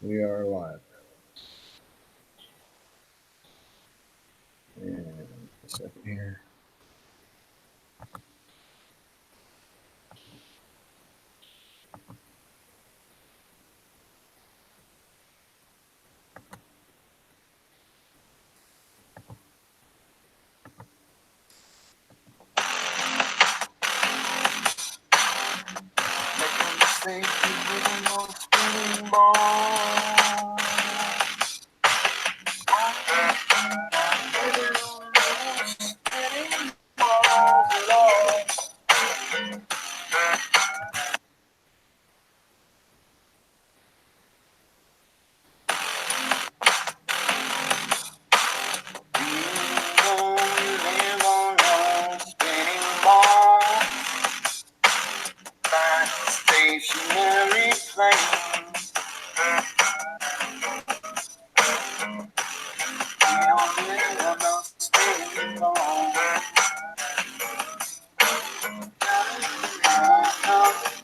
We are live. And a second here. Stationary plane. We don't really have no spinning ball.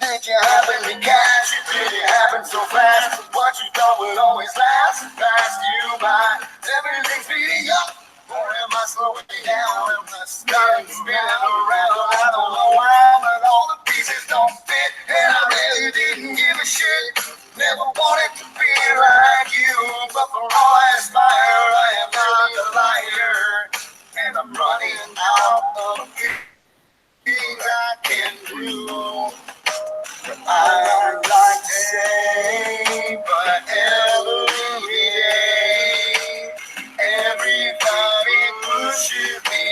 Did you happen to catch it? Did it happen so fast? What you thought would always last passed you by. Everything's speeding up. Or am I slowing down? Am I starting spinning around? I don't know why, but all the pieces don't fit. And I really didn't give a shit. Never wanted to be like you. But for all I aspire, I am not a liar. And I'm running out of things I can do. I'd like to say, but every day, everybody pushes me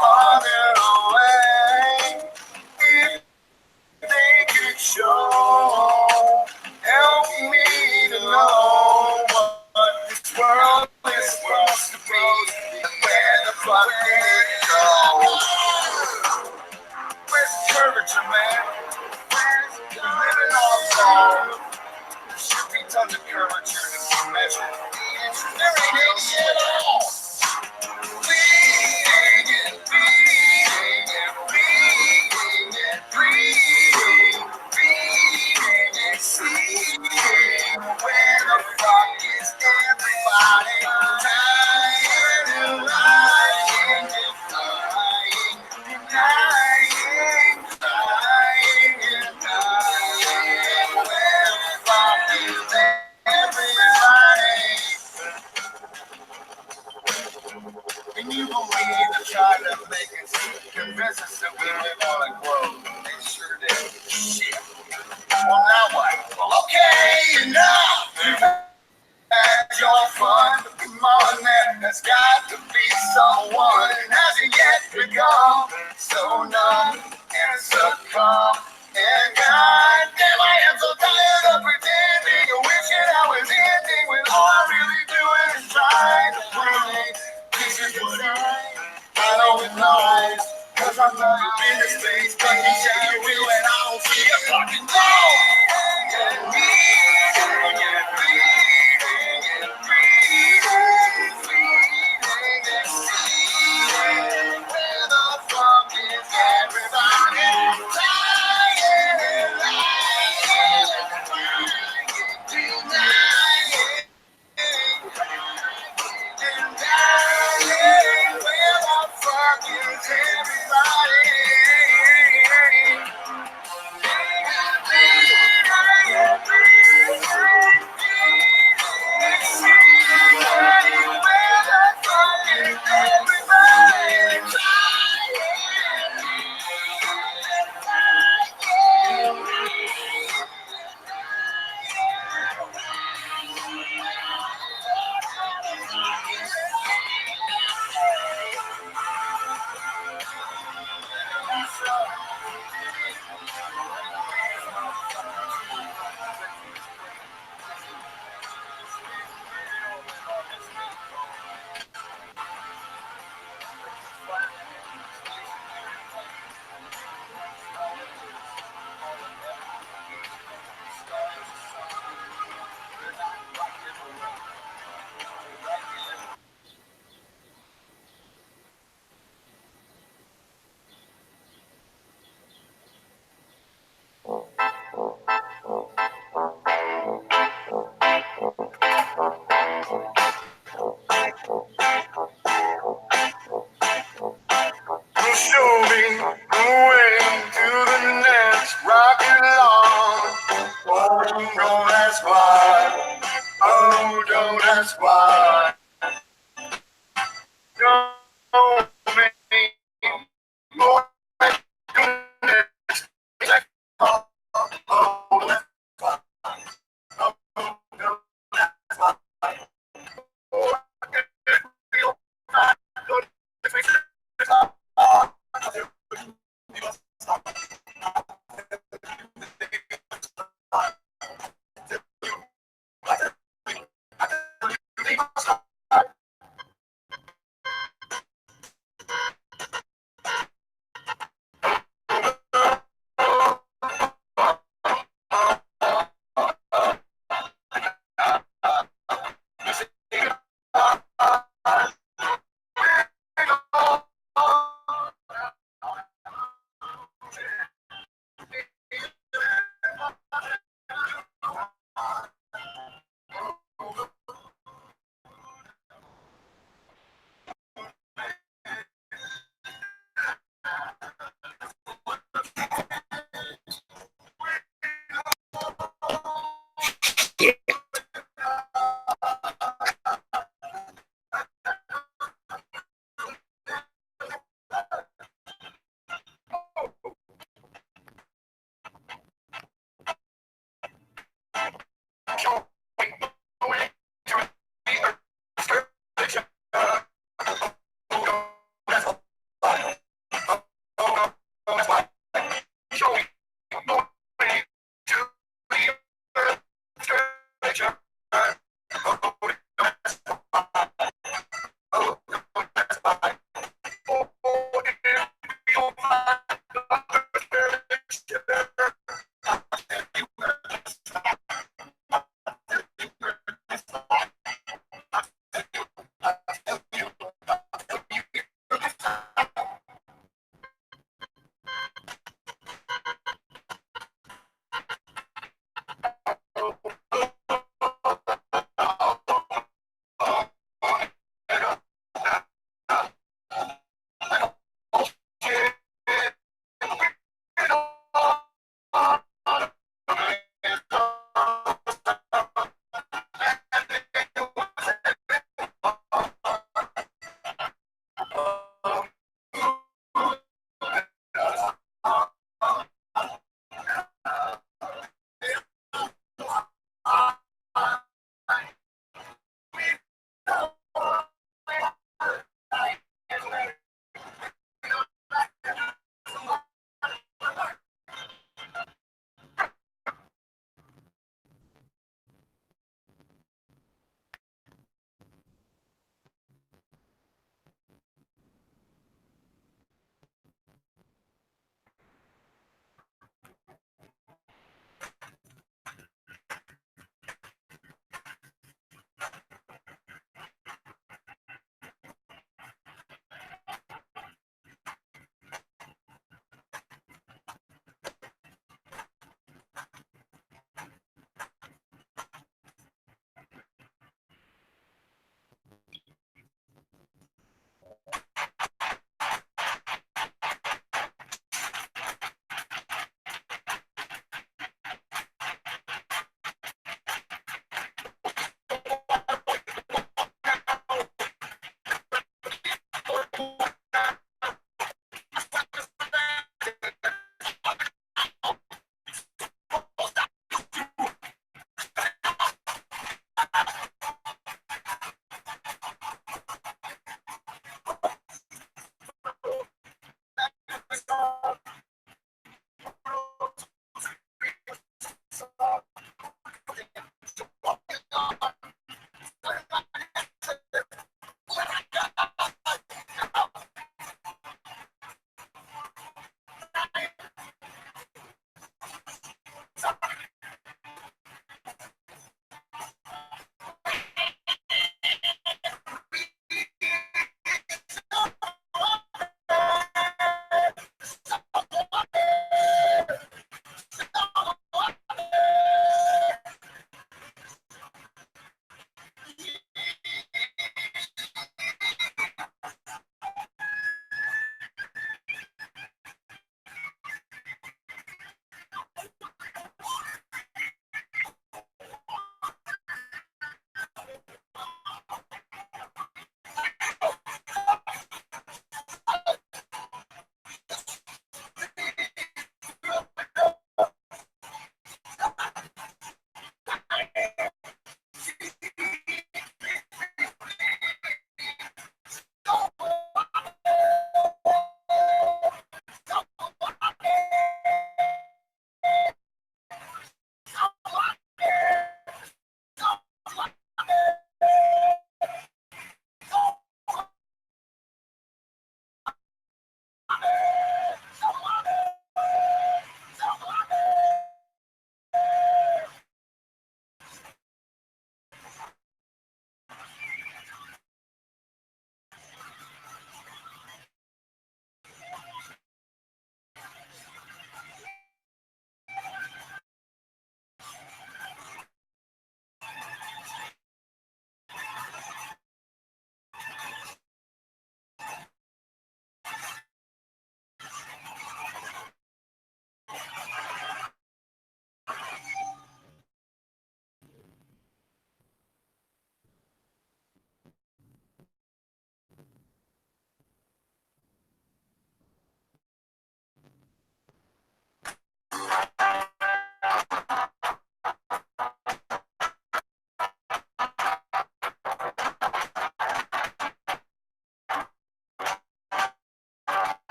farther away. If they could show, help me to know what this world is supposed to be, where the fuck did it go? Where's the curvature, man? Living on time. There should be tons of curvature to be measured. There ain't any at all. Bleeding and bleeding and bleeding and bleeding, bleeding and seeing. Where the fuck is everybody? Dying and lying and dying and dying, dying and dying. Where the fuck is everybody? that's why. Show me more goodness. Oh, that's why. Oh, no, that's why. Oh, I can feel my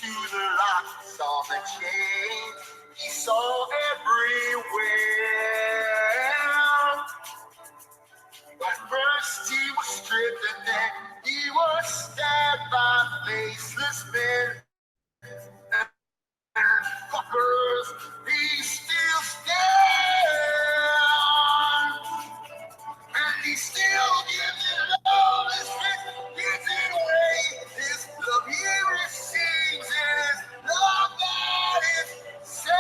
To the lock, saw the chain, he saw everywhere. But first he was stripped and then he was stabbed by faceless men. And fuckers, he still stands. And he still gives it all his strength, gives it away. His love he receives is love that is saved.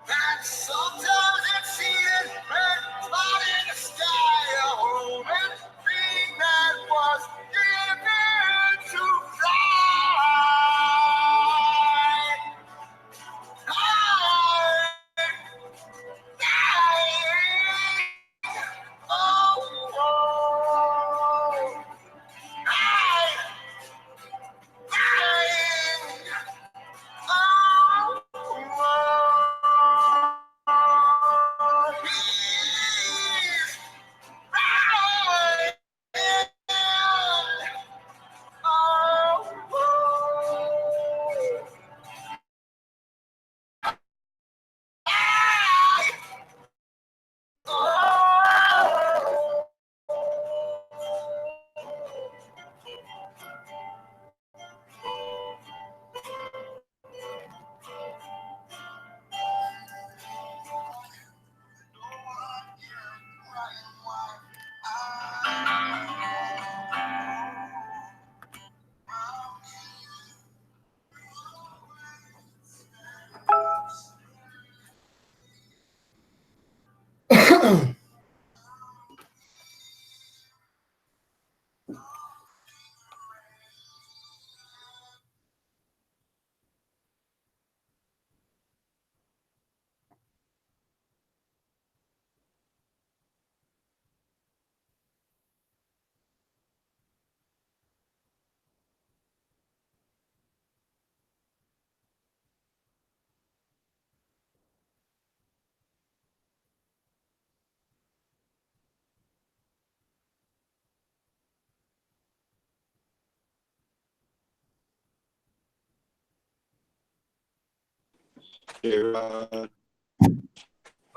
And sometimes it's seated and spot in the sky, a home and dream that was given to fly.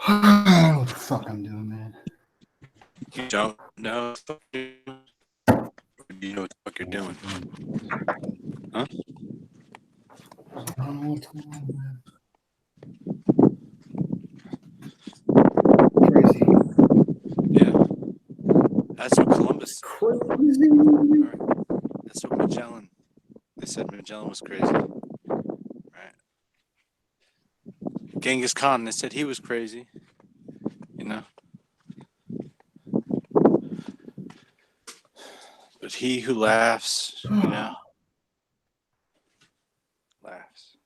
What the fuck I'm doing, man? You don't know. You know what the fuck you're doing. Huh? I don't know what's going on, man. Crazy. Yeah. That's what Columbus. Crazy. Right. That's what Magellan. They said Magellan was crazy. Right. Genghis Khan, they said he was crazy. You know? But he who laughs, you know, laughs.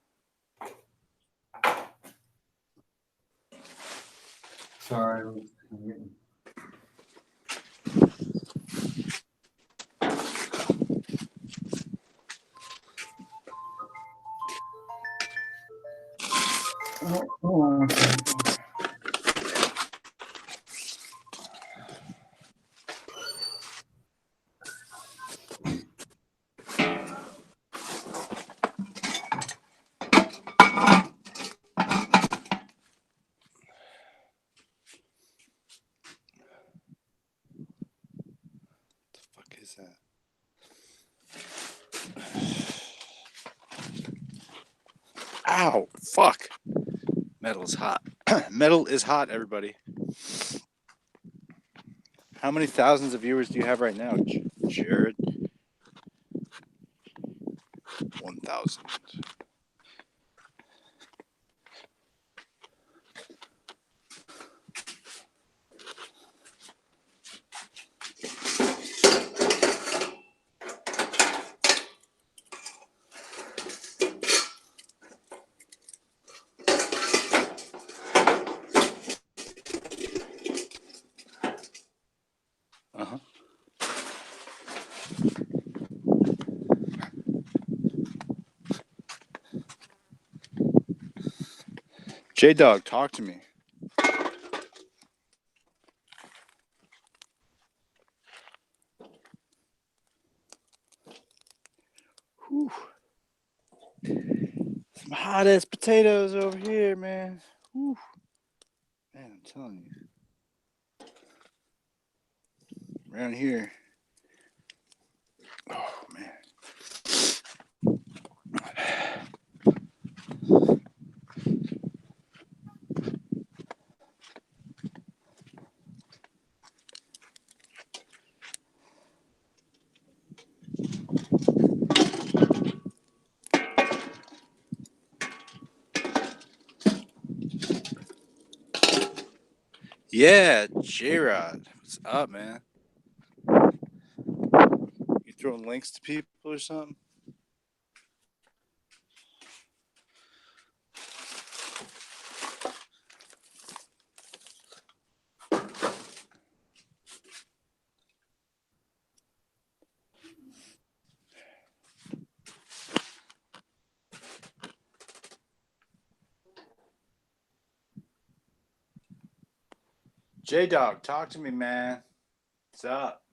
Sorry. I'm getting... Oh, hold on one second. What the fuck is that? Ow! Fuck! Metal is hot. Metal is hot, everybody. How many thousands of viewers do you have right now, Jared? 1,000. Uh-huh. J-Dog, talk to me. Whew. Some hot ass potatoes over here, man. Whew. Man, I'm telling you. Around here. Oh, man. Yeah, J-Rod. What's up, man? You throwing links to people or something? J-Dog, talk to me, man. What's up?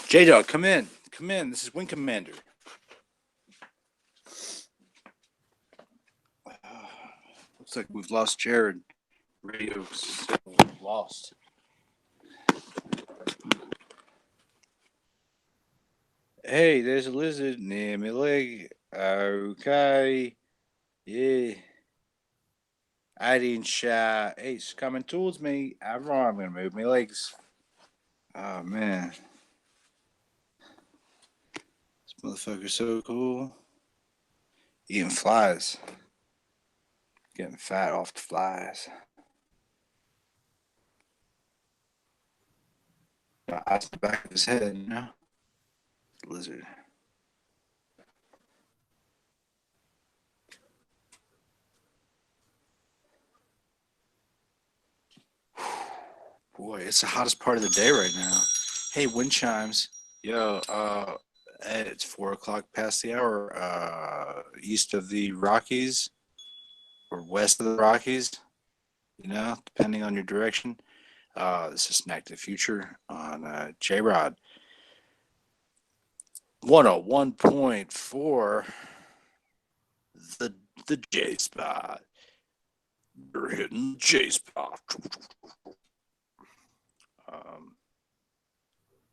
J-Dog, come in. Come in. This is Wing Commander. Looks like we've lost Jared. Radio's lost. Hey, there's a lizard near my leg. Okay. Yeah. I didn't shout. Hey, it's coming towards me. I'm wrong. I'm going to move my legs. Oh, man. This motherfucker's so cool. Eating flies. Getting fat off the flies. Eyes the back of his head, you know? Lizard. Boy, it's the hottest part of the day right now. Hey, wind chimes. Yo, it's 4 o'clock past the hour, east of the Rockies or west of the Rockies, you know, depending on your direction. This is Snack to the Future on J-Rod. 101.4, the J spot. You're hitting J spot.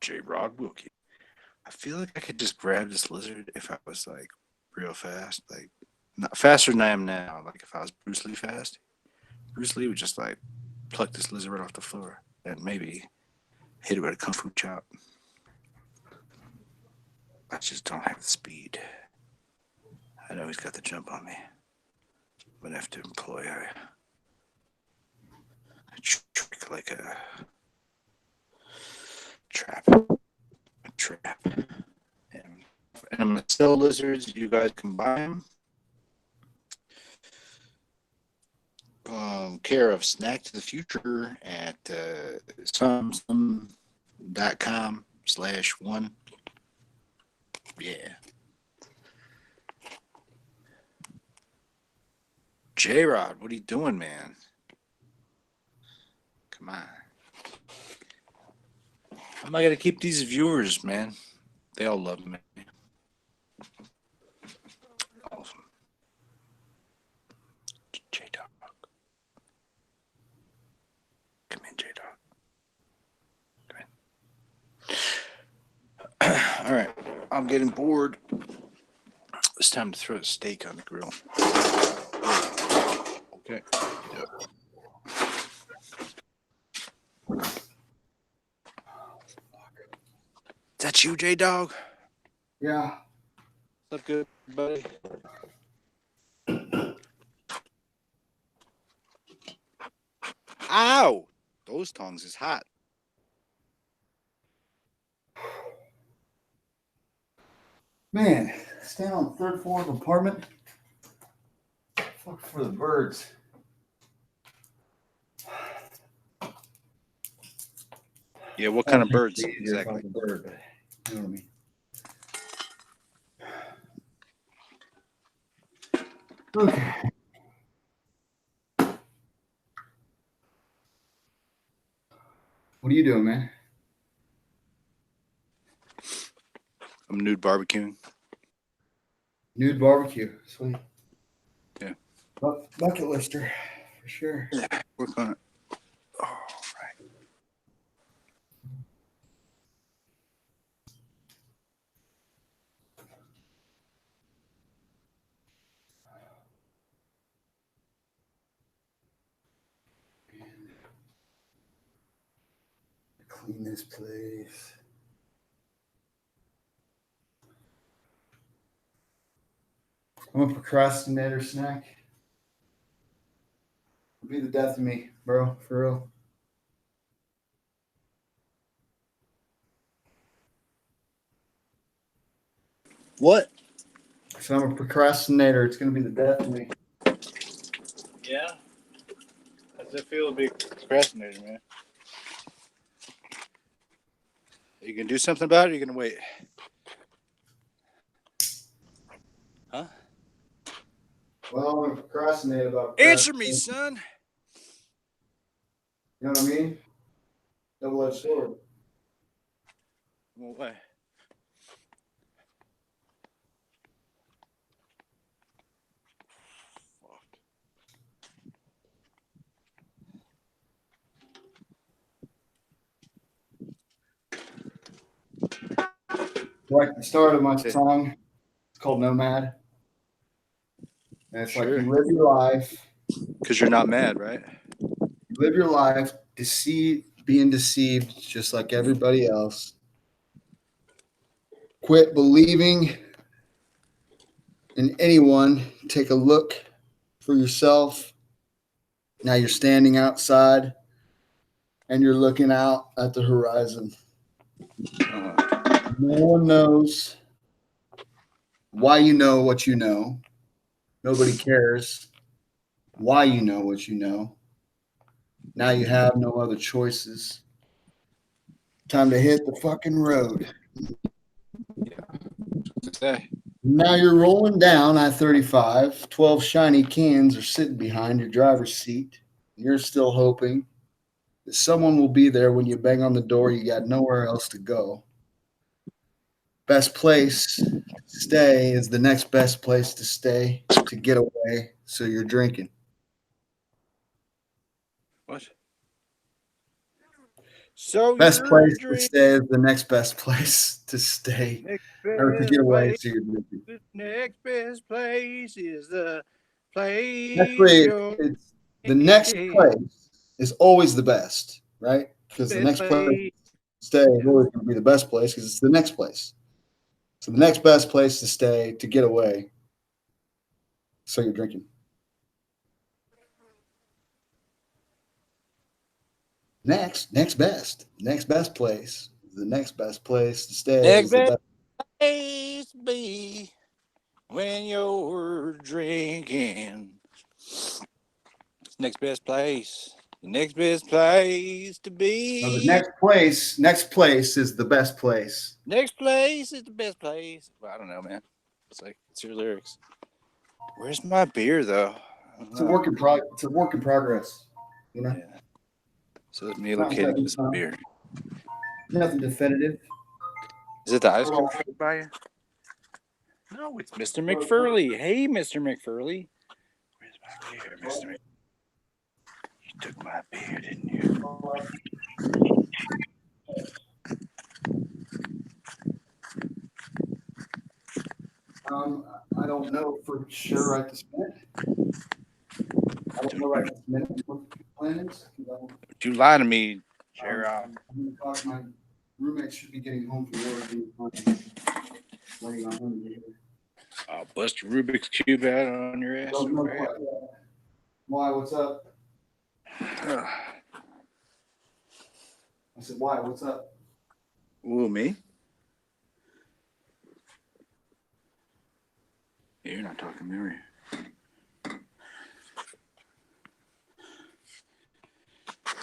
J-Rod Wilkie. I feel like I could just grab this lizard if I was like real fast, like not faster than I am now. Like if I was Bruce Lee fast, Bruce Lee would just like pluck this lizard right off the floor and maybe hit it with a kung fu chop. I just don't have the speed. I know he's got the jump on me. I'm gonna have to employ a trick like a trap. A trap. And I'm gonna sell lizards. You guys can buy them. Care of Snack to the Future at some.com/1. Yeah. J-Rod, what are you doing, man? Come on. How am I going to keep these viewers, man? They all love me. Awesome. J-Dog. Come in, J-Dog. Come in. All right. I'm getting bored. It's time to throw a steak on the grill. Okay. Yep. Is that you, J-Dog? Yeah. What's up, good buddy? Ow! Those tongs is hot. Man, stand on the third floor of an apartment. Fuck for the birds. Yeah, what kind of birds Easier if I exactly? was a bird, but you know what I mean. Okay. What are you doing, man? I'm nude barbecuing. Nude barbecue. Sweet. Yeah. Bucket lister, for sure. Work on it. All right. Clean this place. I'm a procrastinator snack. It'll be the death of me, bro, for real. What? So I'm a procrastinator. It's gonna be the death of me. Yeah. How does it feel to be a procrastinator, man? You can do something about it, or you gonna wait? Huh? Well, I'm gonna procrastinate about Answer me, procrastination. son. You know what I mean? Double-edged sword. What way? Like the start of my song, it's called Nomad. And it's like Sure. you live your life, Because you're not mad, right? being deceived just like everybody else. Quit believing in anyone. Take a look for yourself. Now you're standing outside and you're looking out at the horizon. No one knows why you know what you know. Nobody cares why you know what you know. Now you have no other choices. Time to hit the fucking road. Say. Now you're rolling down I-35. 12 shiny cans are sitting behind your driver's seat. You're still hoping that someone will be there when you bang on the door. You got nowhere else to go. Best place to stay is the next best place to stay to get away. So you're drinking. What? So Best you're place to drinking. stay is the next best place to stay Next or to best get away. place. So you're drinking. Next best place is the place Actually, you're it's the next in. place is always the best, right? Because the Best next place place. to stay is always going to be the best place because it's the next place. So the next best place to stay to get away. So you're drinking. Next best place. The next best place to stay Next is the best best. place to be when you're drinking. Next best place. The next best place to No, the be. next place is the best place. Next place is the best place. Well, I don't know, man. It's like it's your lyrics. Where's my beer though? I don't It's a know. it's a work in progress. You know, Yeah. So let me it's not locate set in this stone. beer. Nothing definitive. Is it the ice cream truck by you? No, it's Mr. McFurley. Hey, Mr. McFurley. Where's my beer, Mr. McFurley? You took my beer, didn't you? I don't know for sure right this minute. I don't know right this minute what the plan is. Don't you lie to me, Gerald. My roommate should be getting home from work. Waiting on him to get here. I'll bust a Rubik's Cube out on your ass. Don't know quite yet. Why? What's up? I said, why? What's up? Ooh, me? You're not talking, Mary.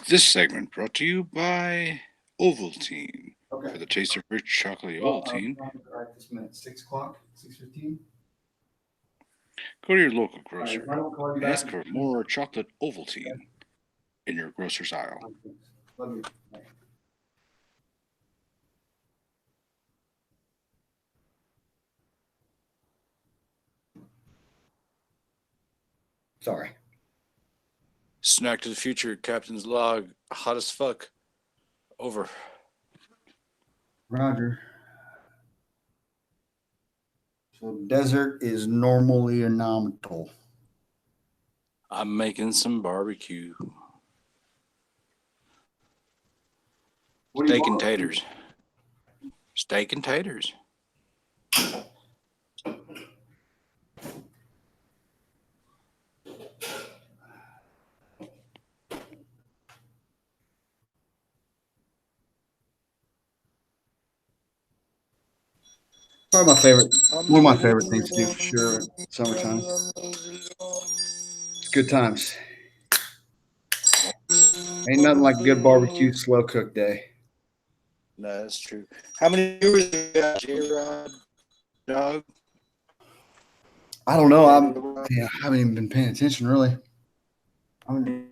This segment brought to you by Ovaltine. Okay. For the taste of rich chocolate Well, Ovaltine, right this minute, 6 o'clock, 6:15. go to your local All right, grocer if I don't call you and back, ask for more chocolate Ovaltine in your grocer's aisle. love you. Bye. Sorry. Snack to the future, Captain's log, hot as fuck. Over. Roger. So desert is normally a nominal. I'm making some barbecue. What do you Steak and want? taters. Steak and taters. Probably my favorite. One of my favorite things to do for sure. Summertime. It's good times. Ain't nothing like a good barbecue, slow cook day. No, that's true. How many viewers you got, J-Rod? Dog? I don't know. I haven't even been paying attention really. I'm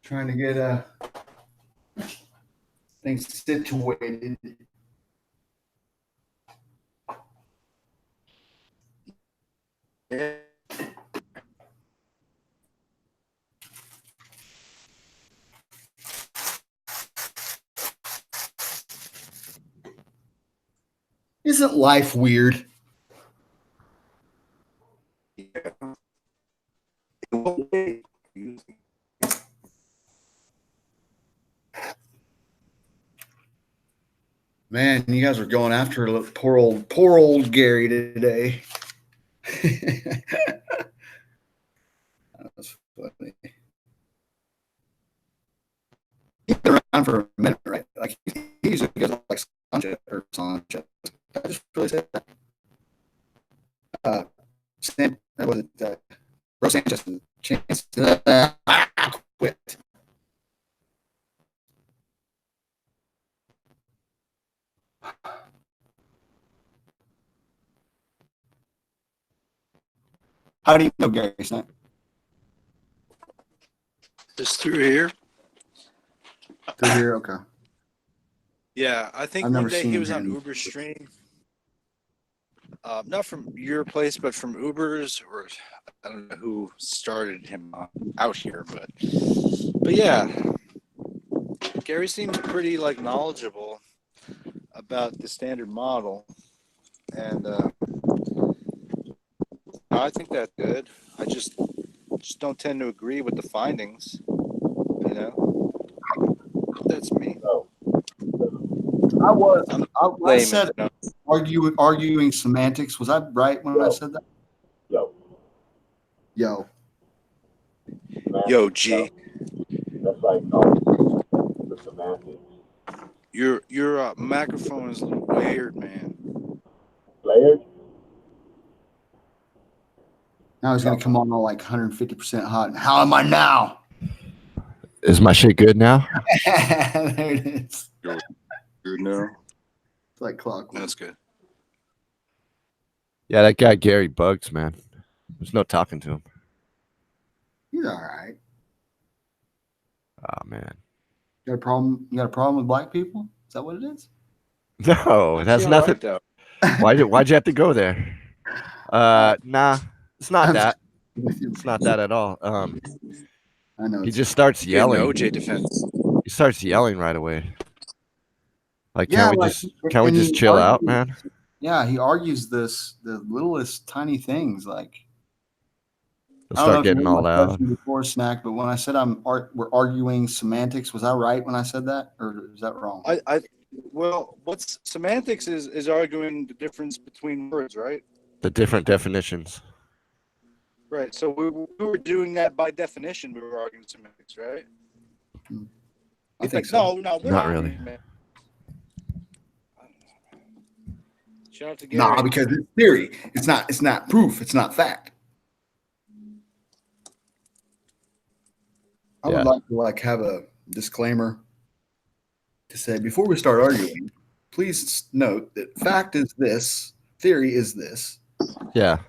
trying to get things situated. Yeah. Isn't life weird? Man, you guys are going after poor old Gary today. That's funny. He's been around for a minute, right? Like he usually goes like Sanchez or Sanchez. I just really said that. Sam, that was it. Rose Sanchez and Chance. Quit. How do you know Gary Snap? Just through here. Through here, okay. Yeah, I think I've one never day he seen was on him. Uber stream. Not from your place, but from Uber's, or I don't know who started him out here, but yeah, Gary seems pretty like knowledgeable about the standard model, and I think that's good. I just don't tend to agree with the findings. You know, that's me. I said arguing semantics. Was I right when I said that? Yo. Yo, G. That's like the semantics. Your microphone is a little weird, man. Layered? Now he's gonna come on all like 150% hot. How am I now? Is my shit good now? There it is. Good now. It's like clockwork. That's good. Yeah, that guy Gary bugs, man. There's no talking to him. He's all right. Oh man. You got a problem? You got a problem with black people? Is that what it is? No, it has nothing. Why'd you have to go there? Nah, it's not that. It's not that at all. I know. He just starts You're in yelling. OJ defense. He starts yelling right away. Like, Yeah, can we just chill out, man? Yeah, he argues the littlest tiny things. Like He'll I don't know start if you getting heard all my loud. question before, Snack, but when I said we're arguing semantics, was I right when I said that, or is that wrong? Well, what's semantics is arguing the difference between words, right? The different definitions. Right. So we were doing that by definition. We were arguing semantics, right? I think so. No, we're Not really. Man. Shout out to Gary. Nah, because it's theory. It's not proof. It's not fact. I would like to have a disclaimer to say before we start arguing, please note that fact is this, theory is this. Yeah.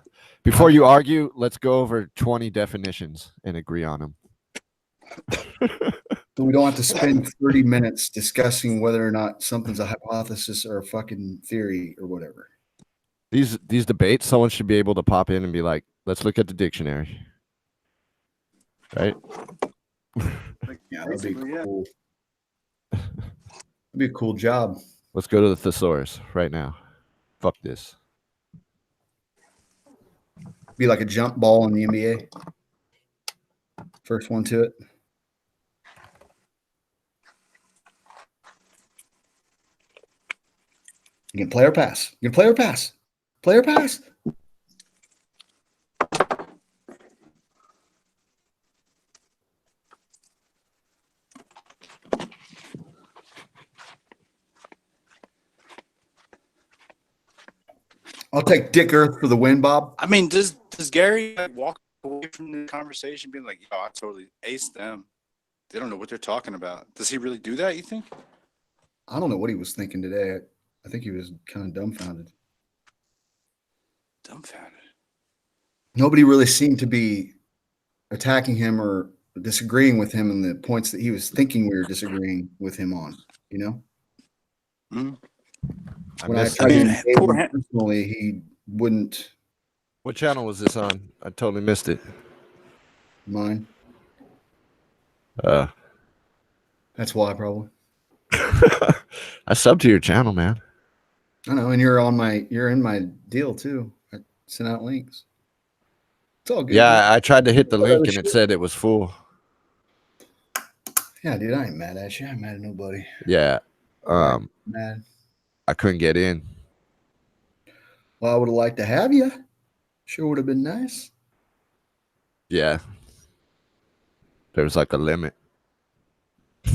Before you argue, let's go over 20 definitions and agree on them. So we don't have to spend 30 minutes discussing whether or not something's a hypothesis or a fucking theory or whatever. These debates, someone should be able to pop in and be like, let's look at the dictionary. Right? Yeah, that'd be cool. That'd be a cool job. Let's go to the thesaurus right now. Fuck this. Be like a jump ball in the NBA. First one to it. You can play or pass. You can play or pass. Play or pass. I'll take Dick Earth for the win, Bob. I mean, does Gary walk away from the conversation being like, yo, I totally aced them. They don't know what they're talking about. Does he really do that, you think? I don't know what he was thinking today. I think he was kind of dumbfounded. Dumbfounded. Nobody really seemed to be attacking him or disagreeing with him in the points that he was thinking we were disagreeing with him on, you know? Mm-hmm. When I tried to engage him personally, he wouldn't. What channel was this on? I totally missed it. Mine. That's why, probably. I subbed to your channel, man. I know, and you're in my deal too. I sent out links. It's all good. Yeah, dude. I tried to hit the link and it said it was full. Yeah, dude, I ain't mad at you. I ain't mad at nobody. Yeah. Mad. I couldn't get in. Well, I would have liked to have you. Sure would have been nice. Yeah. There was like a limit.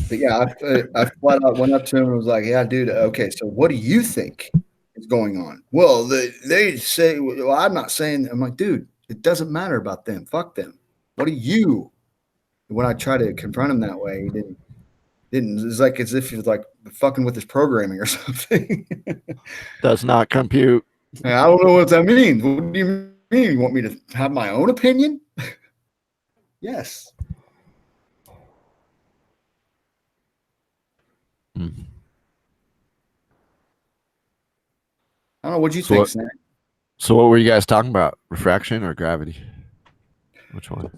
But yeah, I flat out went up to him and was like, yeah, dude, okay, so what do you think is going on? Well, they say, well, I'm not saying, I'm like, dude, it doesn't matter about them. Fuck them. What do you? When I try to confront him that way, he didn't. It's like as if he was like fucking with his programming or something. Does not compute. I don't know what that means. What do you mean? You want me to have my own opinion? Yes. I don't know. What'd you think, Sam? So what were you guys talking about? Refraction or gravity? Which one?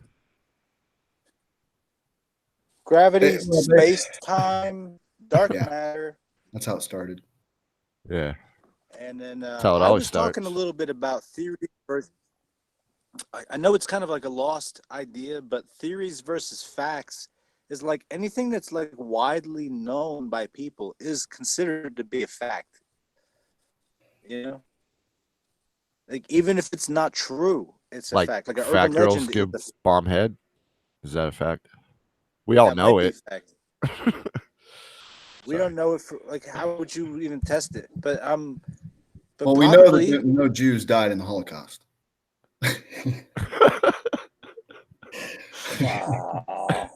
Gravity, space-time, dark matter. That's how it started. Yeah. And then That's how it I always was starts. talking a little bit about theory versus. I know it's kind of like a lost idea, but theories versus facts is like anything that's like widely known by people is considered to be a fact. You know, like even if it's not true, it's a fact. Like an fat urban girls legend give is bomb head. Is that a fact? We all know it. We don't know if like how would you even test it? But well, we know that no Jews died in the Holocaust. Wow.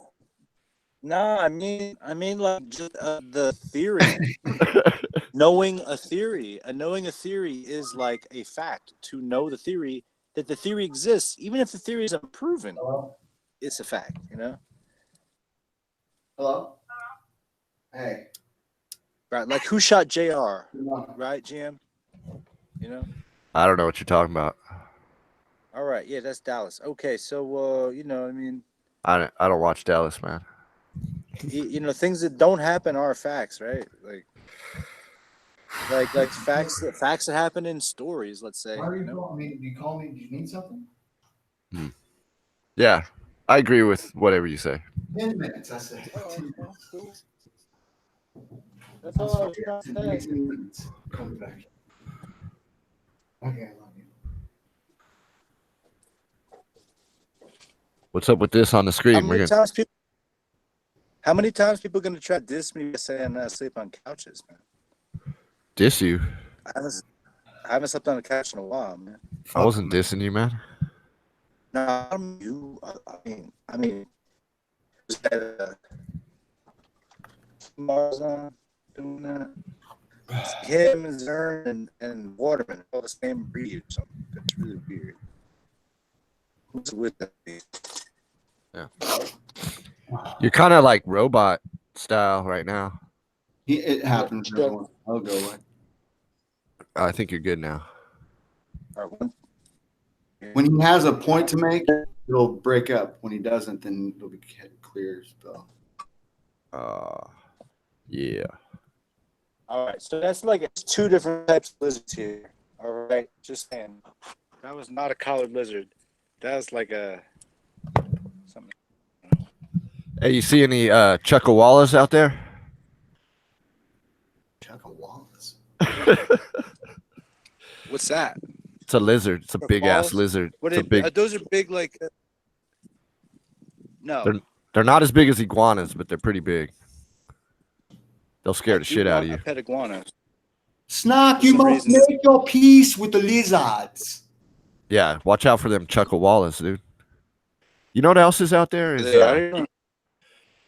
No, I mean like just the theory. Knowing a theory is like a fact. To know the theory, that the theory exists, even if the theory is unproven, it's a fact, you know? Hello? Hey. Right, like who shot JR? Right, GM? You know? I don't know what you're talking about. All right, yeah, that's Dallas. Okay, so you know, I mean, I don't watch Dallas, man. You know, things that don't happen are facts, right? Like facts that happen in stories. Let's say. Why are you calling me? Do you call me? Do you need something? Yeah, I agree with whatever you say. 10 minutes, I said. 10 minutes. That's all I was trying to say. 10 minutes. Call me back. Okay, I love you. What's up with this on the screen? How many times people are gonna try to diss me by saying I sleep on couches, man? Diss you? I haven't slept on the couch in a while, man. I wasn't dissing you, man. No, you. I mean, was that Mars on doing that? It's him and Zern and Waterman all the same breed or something. That's really weird. Who's with that? Yeah. You're kind of like robot style right now. It happens. Everyone. I'll go away. I think you're good now. When he has a point to make, it'll break up. When he doesn't, then it'll be clear as well. Yeah. All right, so that's like it's two different types of lizards here. All right, just saying. That was not a collared lizard. That was like a something. Hey, you see any chuckawallas out there? Chuckawallas. What's that? It's a lizard. It's a big ass lizard. What it's a big. Those are big, like. No. They're not as big as iguanas, but they're pretty big. They'll scare the shit out of you. I pet iguana. Snock, you must make your peace with the lizards. Yeah, watch out for them chuckawallas, dude. You know what else is out there? Is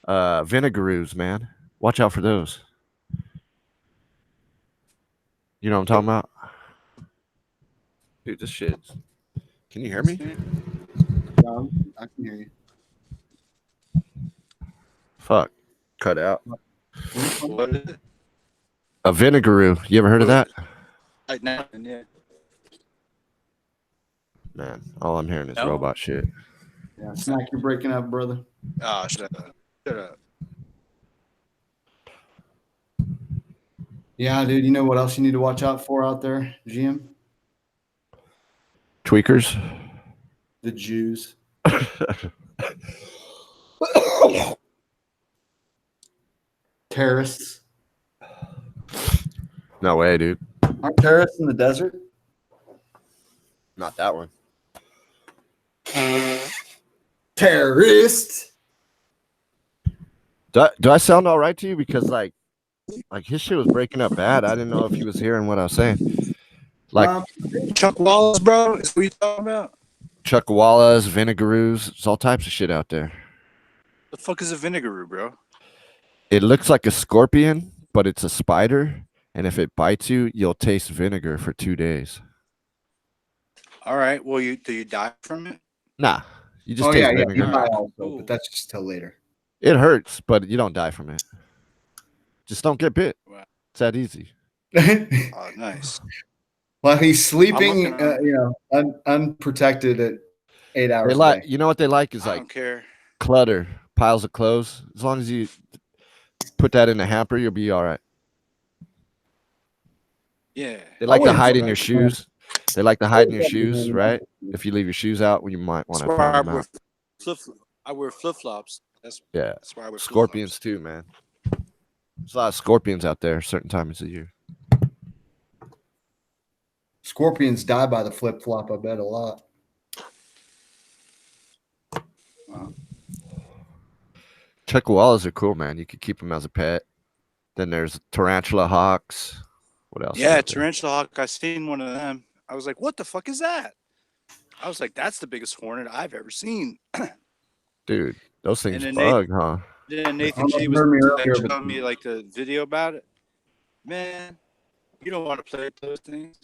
vinegaroos, man. Watch out for those. You know what I'm talking about? Dude, this shit. Can you hear me? I can hear you. Fuck. Cut out. What is it? A vinegaroo. You ever heard of that? Right now, yeah. Man, all I'm hearing is robot shit. Yeah, Snack, you're breaking up, brother. Oh, shut up. Shut up. Yeah, dude. You know what else you need to watch out for out there, GM? Tweakers. The Jews. Terrorists. No way, dude. Aren't terrorists in the desert? Not that one. Terrorist. Do I sound all right to you? Because like his shit was breaking up bad. I didn't know if he was hearing what I was saying. Like Chuck Wallace, bro, is what you talking about? chuckawallas, vinegaroos, there's all types of shit out there. The fuck is a vinegaroo, bro? It looks like a scorpion, but it's a spider, and if it bites you, you'll taste vinegar for 2 days. All right. Well, do you die from it? Nah, you just taste vinegar. You die also, but that's just till later. It hurts, but you don't die from it. Just don't get bit. Wow. It's that easy. Oh, nice. Well, he's sleeping, unprotected at 8 hours. They like, you know what they like is I like don't care. clutter, piles of clothes. As long as you put that in a hamper, you'll be all right. Yeah. They like to hide in your shoes. They like to hide in your shoes, right? If you leave your shoes out, well, you might want to find them out. I wear flip-flops. That's why I wear scorpions too, man. There's a lot of scorpions out there certain times of the year. Scorpions die by the flip-flop, I bet, a lot. Wow. Chuckawallas are cool, man. You could keep them as a pet. Then there's tarantula hawks. What else? Yeah, tarantula hawk. I seen one of them. I was like, what the fuck is that? I was like, that's the biggest hornet I've ever seen. Dude, those things bug, huh? Then Nathan G was showing me like the video about it. Man, you don't want to play with those things.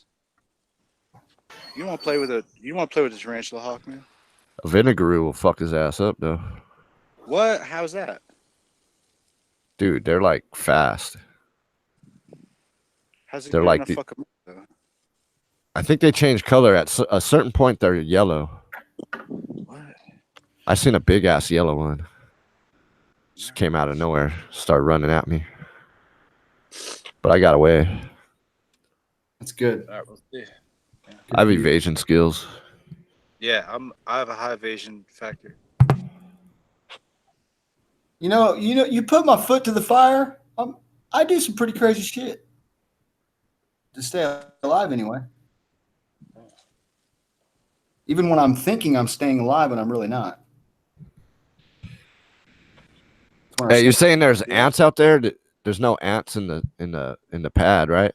You want to play with a tarantula hawk, man. A vinegaroo will fuck his ass up, though. What? How's that? Dude, they're like fast. How's it they're like fuck them up, though? I think they change color at a certain point. They're yellow. What? I seen a big ass yellow one. Just came out of nowhere, started running at me. But I got away. That's good. All right, we'll see. Yeah. I have evasion skills. Yeah, I have a high evasion factor. You put my foot to the fire. I do some pretty crazy shit to stay alive anyway. Even when I'm thinking I'm staying alive and I'm really not. Hey, you're saying there's ants out there? There's no ants in the pad, right?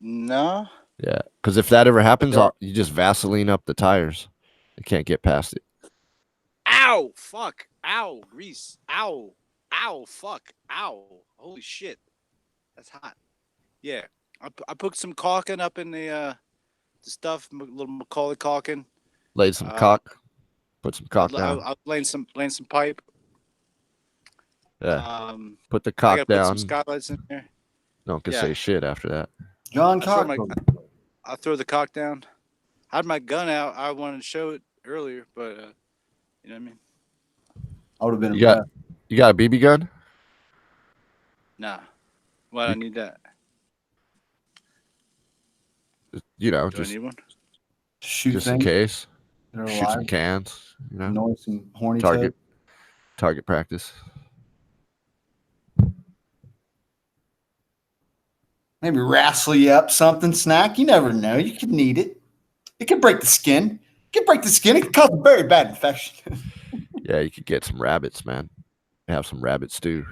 No. Yeah, because if that ever happens, you just Vaseline up the tires. You can't get past it. Ow! Fuck! Ow! Grease! Ow! Ow! Fuck! Ow! Holy shit! That's hot. Yeah, I put some caulking up in the stuff, little Macaulay caulking. Laid some caulk. Put some caulk down. I laying some pipe. Yeah. Put the caulk Put down. some skylights in there. No one can say shit after that. John Cock. I'll throw the caulk down. I had my gun out. I wanted to show it earlier, but you know what I mean. I would have been. You got a BB gun? Nah. Why do I need that? You know, do I need one? Shoot just in case. Shoot some cans. You know, annoy some horny target practice. Maybe wrestle you up something, snack. You never know. You could need it. It could break the skin. It could break the skin. It could cause a very bad infection. Yeah, you could get some rabbits, man. Have some rabbit stew.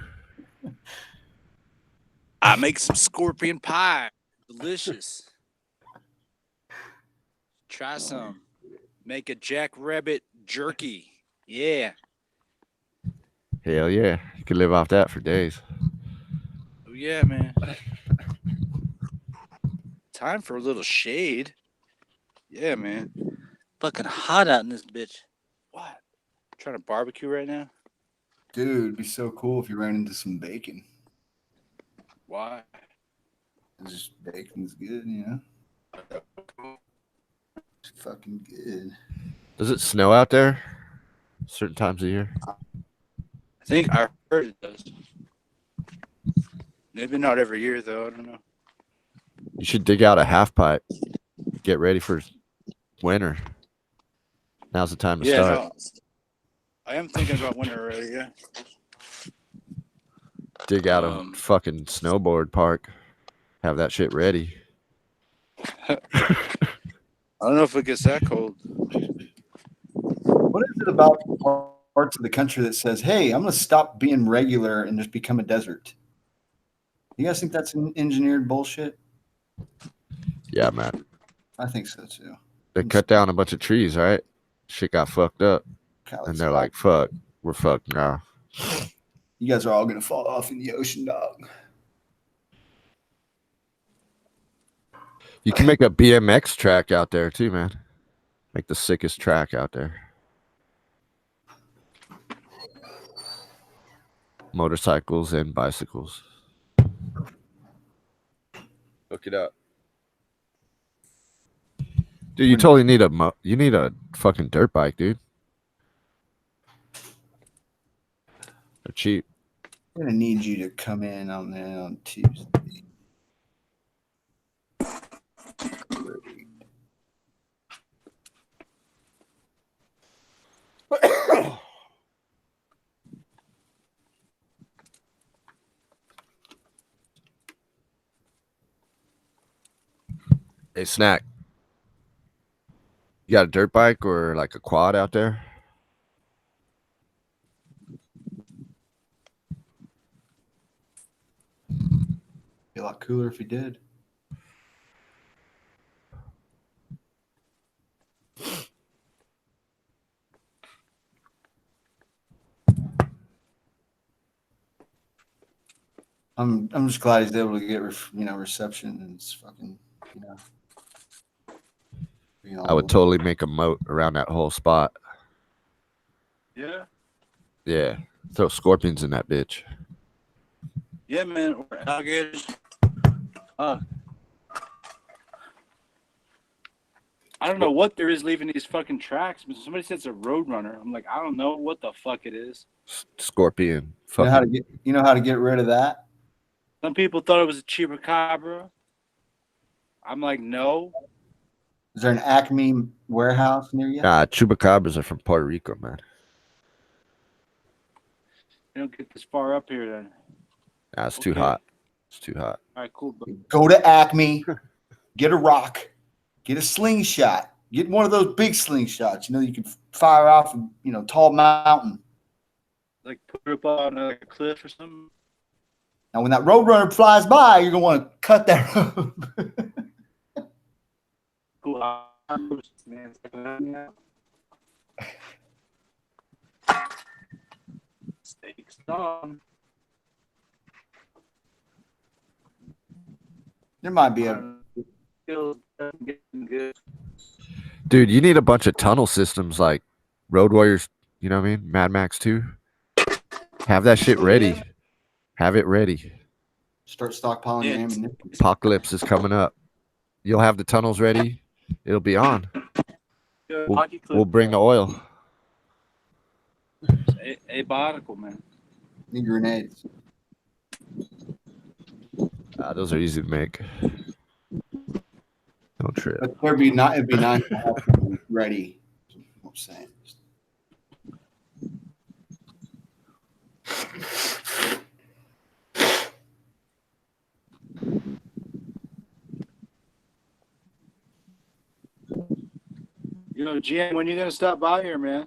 I make some scorpion pie. Delicious. Try some. Make a jackrabbit jerky. Yeah. Hell yeah. You could live off that for days. Oh, yeah, man. Time for a little shade. Yeah, man. Fucking hot out in this bitch. What? Trying to barbecue right now? Dude, it'd be so cool if you ran into some bacon. Why? Just bacon's good, you know? It's fucking good. Does it snow out there certain times of year? I think I heard it does. Maybe not every year, though. I don't know. You should dig out a half pipe. Get ready for winter. Now's the time to start. No, I am thinking about winter already, yeah. Dig out a fucking snowboard park. Have that shit ready. I don't know if it gets that cold. What is it about parts of the country that says, hey, I'm going to stop being regular and just become a desert? You guys think that's engineered bullshit? Yeah, man. I think so, too. They cut down a bunch of trees, right? Shit got fucked up. And they're like, fuck, we're fucked now. You guys are all going to fall off in the ocean, dog. You can make a BMX track out there, too, man. Make the sickest track out there. Motorcycles and bicycles. Hook it up. Dude, you totally need a fucking dirt bike, dude. They're cheap. I'm going to need you to come in on Tuesday. Hey, Snack. You got a dirt bike or like a quad out there? Be a lot cooler if you did. I'm just glad he's able to get reception, and it's fucking I would totally make a moat around that whole spot. Yeah. Yeah. Throw scorpions in that bitch. Yeah, man. Or alligators. I don't know what there is leaving these fucking tracks, but somebody said it's a road runner. I'm like, I don't know what the fuck it is. Scorpion. You know how to get rid of that? Some people thought it was a chupacabra. I'm like, no. Is there an Acme warehouse near you? Nah, chupacabras are from Puerto Rico, man. They don't get this far up here then. Nah, it's too hot. It's too hot. All right, cool. Go to Acme, get a rock, get a slingshot, get one of those big slingshots. You can fire off a tall mountain. Like put it up on a cliff or something. Now, when that road runner flies by, you're gonna want to cut that road. Ooh, man, steaks on. There might be a. Feels getting good. Dude, you need a bunch of tunnel systems like Road Warriors, you know what I mean? Mad Max 2. Have that shit ready. Have it ready. Start stockpiling Yeah. ammunition. Apocalypse is coming up. You'll have the tunnels ready. It'll be on. We'll bring the oil. Abiotical, man. Need grenades. Those are easy to make. Don't trip. But it'd be nice to have them ready. That's what I'm saying. You know, GM, when you gonna stop by here, man?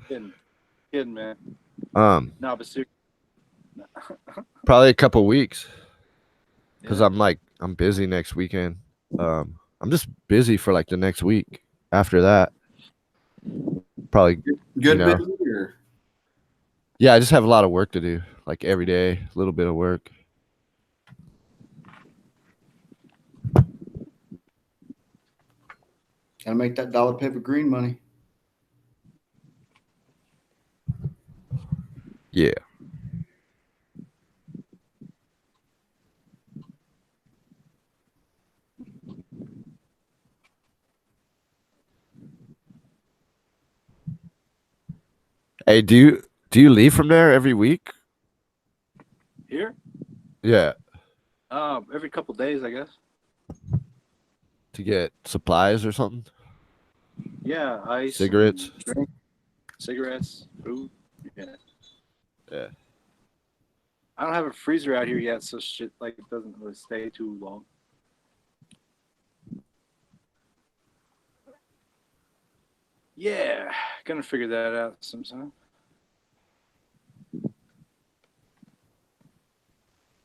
Kidding, man. No, but seriously. Probably a couple weeks. Because I'm busy next weekend. I'm just busy for like the next week. After that, probably Good know. busy or? Yeah, I just have a lot of work to do. Like every day, a little bit of work. Gotta make that dollar paper green money. Yeah. Hey, do you leave from there every week? Here? Yeah. Every couple days, I guess. To get supplies or something? Yeah, ice. Cigarettes? Drink, cigarettes, food. Yeah. Yeah. I don't have a freezer out here yet, so shit like it doesn't really stay too long. Yeah, gonna figure that out sometime.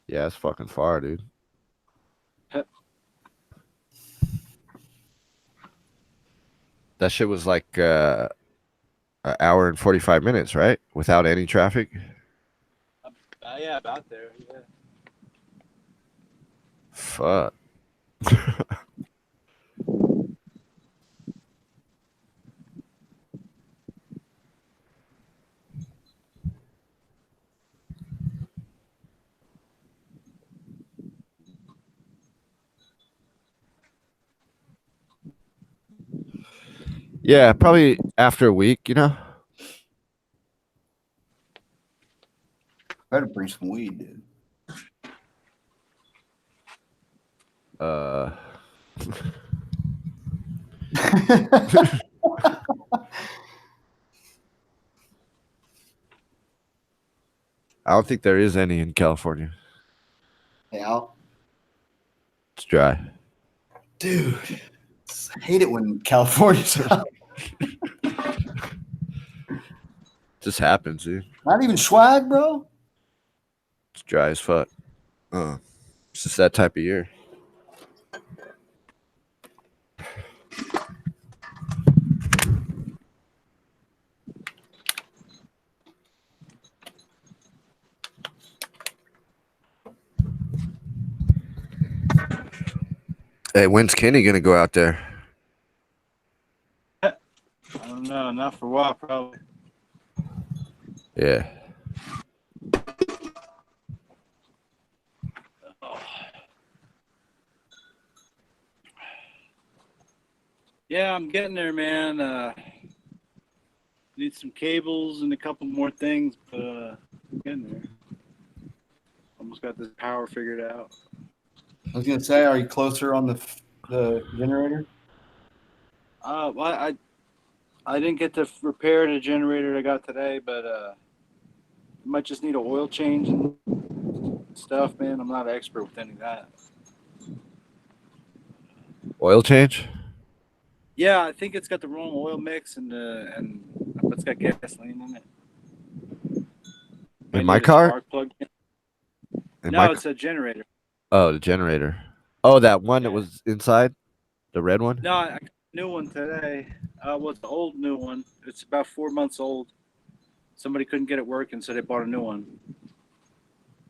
Yeah, it's fucking far, dude. That shit was like an hour and 45 minutes, right? Without any traffic? Yeah, about there. Yeah. Fuck. Yeah, probably after a week, you know? Better bring some weed, dude. I don't think there is any in California. Hey, Al. It's dry. Dude, I hate it when California's out. Just happens, dude. Not even swag, bro. It's dry as fuck. It's just that type of year. Hey, when's Kenny gonna go out there? I don't know, not for a while, probably. Yeah. Yeah, I'm getting there, man. Need some cables and a couple more things, but I'm getting there. Almost got this power figured out. I was gonna say, are you closer on the generator? Well, I didn't get to repair the generator I got today, but might just need an oil change and stuff, man. I'm not an expert with any of that. Oil change? Yeah, I think it's got the wrong oil mix and it's got gasoline in it. In my car? Plug in. In No, it's a generator. Oh, the generator. Oh, that one that was inside, the red one. No, I got a new one today. Well, it's the old new one. It's about 4 months old. Somebody couldn't get it working, so they bought a new one.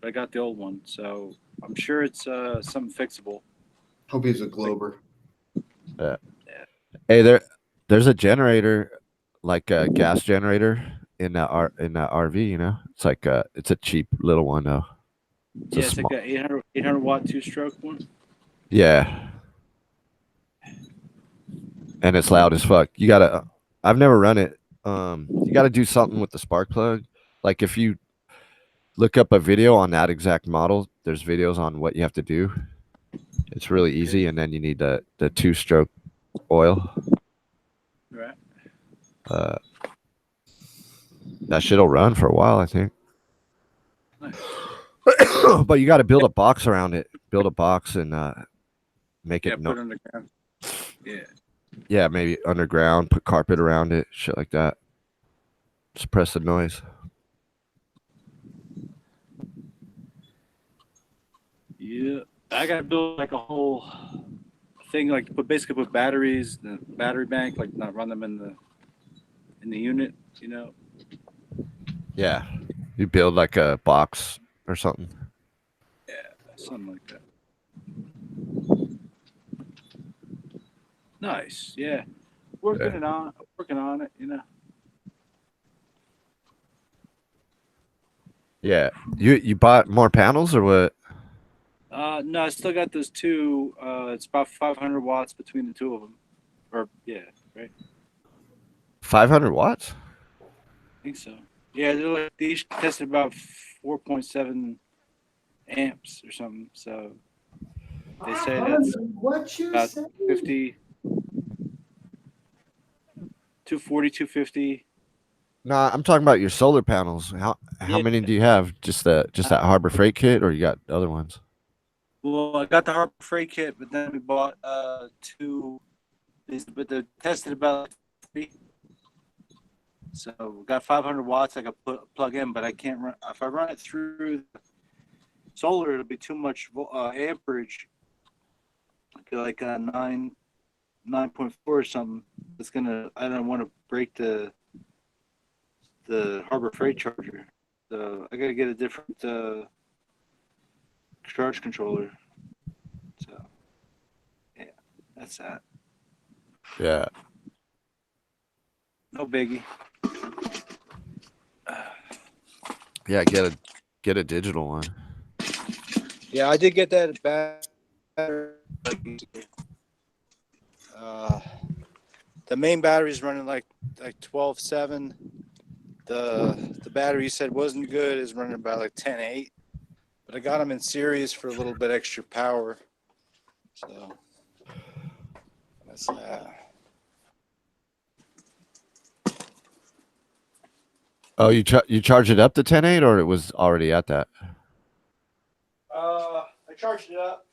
But I got the old one, so I'm sure it's something fixable. Hope he's a Glober. Hey, there's a generator, like a gas generator in that RV. You know, it's like it's a cheap little one though. It's like an 800 watt 2-stroke one. Yeah, and it's loud as fuck. You gotta. I've never run it. You gotta do something with the spark plug. Like if you look up a video on that exact model, there's videos on what you have to do. It's really easy, and then you need the 2-stroke oil. Right. That shit'll run for a while, I think. Nice. But you got to build a box around it. Build a box and make it. Put it underground. Yeah. Yeah, maybe underground. Put carpet around it. Shit like that. Suppress the noise. Yeah. I got to build like a whole thing, like basically put batteries, the battery bank, like not run them in the unit, you know. Yeah, you build like a box or something. Yeah, something like that. Nice. Yeah. Working on it, you know. Yeah. You bought more panels or what? No, I still got those two. It's about 500 watts between the two of them. Or yeah, right. 500 watts? I think so. Yeah, they're like they each tested about 4.7 amps or something. So they say that's What you about say? 50, 240, 250. Nah, I'm talking about your solar panels. How Yeah. many do you have? Just that Harbor Freight kit, or you got other ones? Well, I got the Harbor Freight kit, but then we bought two. But they're tested about 3. So we got 500 watts I could plug in, but I can't run. If I run it through solar, it'll be too much amperage. Like 9.4 or something. It's gonna. I don't want to break the Harbor Freight charger. So I gotta get a different charge controller. So yeah, that's that. Yeah. No biggie. Yeah, get a digital one. Yeah, I did get that battery. The main battery is running like 12.7. The battery you said wasn't good is running about like 10.8. But I got them in series for a little bit extra power. So that's that. Oh, you charge it up to 10.8, or it was already at that? I charged it up.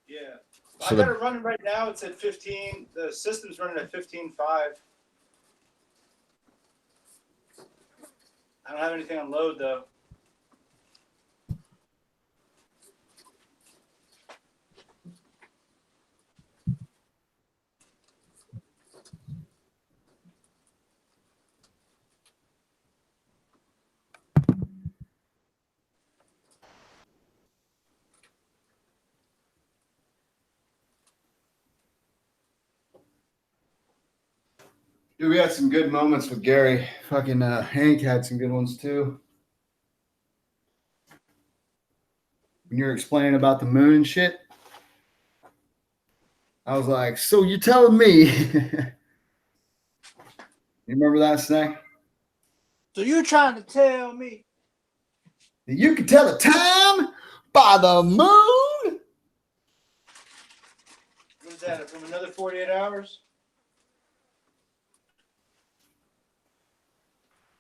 Yeah. So I got it running right now. It's at 15. The system's running at 15.5. I don't have anything on load though. Dude, we had some good moments with Gary. Fucking Hank had some good ones too. When you're explaining about the moon and shit, I was like, so you telling me? You remember that, Snack? So you're trying to tell me that you can tell the time by the moon? what is that from another 48 hours?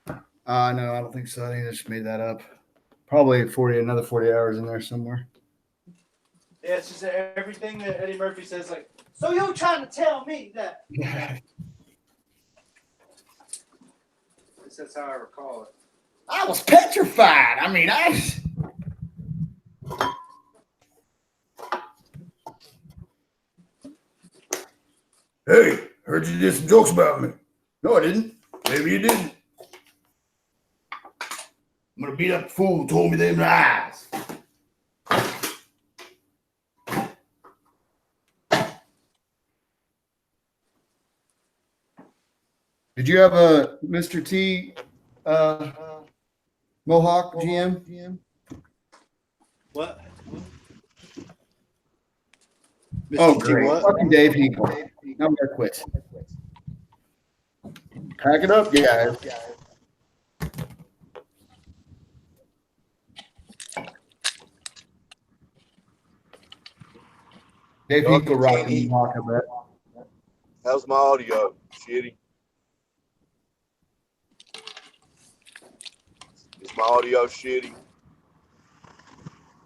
No, I don't think so. I think I just made that up. Probably another 40 hours in there somewhere. Yeah, it's just everything that Eddie Murphy says, like, so you're trying to tell me that. That's how I recall it. I was petrified. I mean, Hey, heard you did some jokes about me. No, I didn't. Maybe you didn't. I'm gonna beat up the fool who told me them lies. Did you have a Mr. T Mohawk GM? What? Oh, Mr. T great. what? Fucking Dave Hinkle. Now we gotta quit. Pack it up, guys. Dave Y'all Hinkle can rocking can't eat. Mohawk, I bet. How's my audio? Shitty. Is my audio shitty?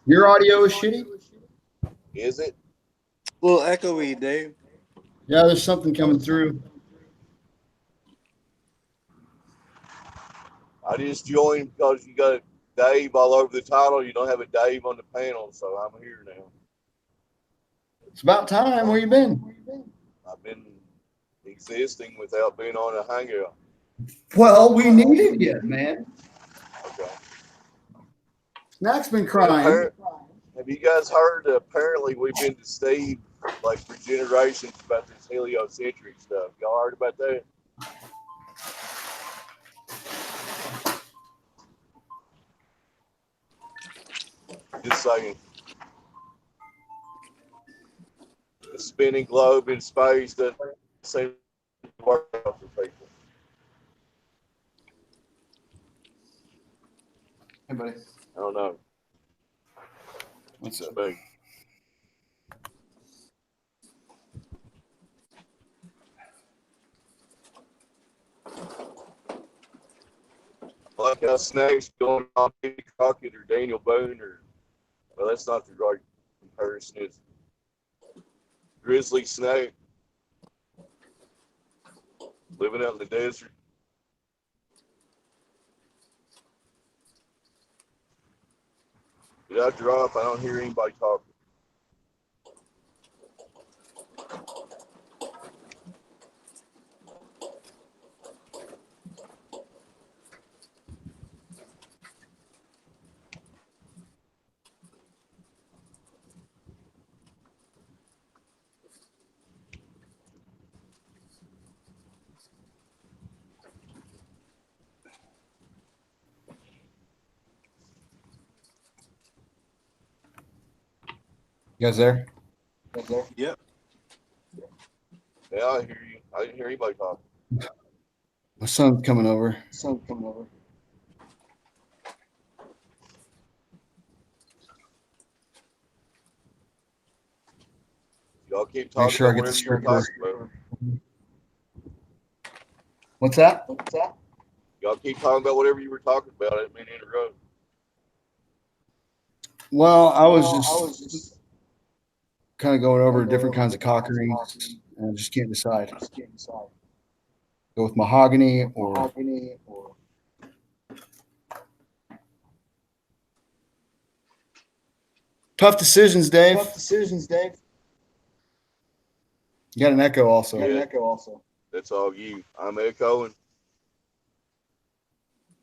Your audio is shitty? Is it? A little echoey, Dave. Yeah, there's something coming through. I just joined because you got Dave all over the title. You don't have a Dave on the panel, so I'm here now. It's about time. Where you been? I've been existing without being on a hangout. Well, we needed you, man. Okay. Snack's been crying. Have you guys heard? Apparently, we've been deceived like for generations about this heliocentric stuff. Y'all heard about that? Just saying. The spinning globe in space doesn't seem to work out for people. Hey, buddy. I don't know. What's up? But like how Snake's going on Kenny Crockett or Daniel Boone or well, that's not the right comparison. It's Grizzly Snake living out in the desert. Did I drop? I don't hear anybody talking. You guys there? Yep. Yeah, I hear you. I didn't hear anybody talking. My son's coming over. Y'all keep talking sure I about get the whatever you were stripper. talking about. What's that? Y'all keep talking about whatever you were talking about. I didn't mean to interrupt. Well, I was just kind of going over different kinds of cock rings, and I just can't decide. Go with mahogany or tough decisions, Dave. You got an echo also. Yeah. That's all you. I'm echoing.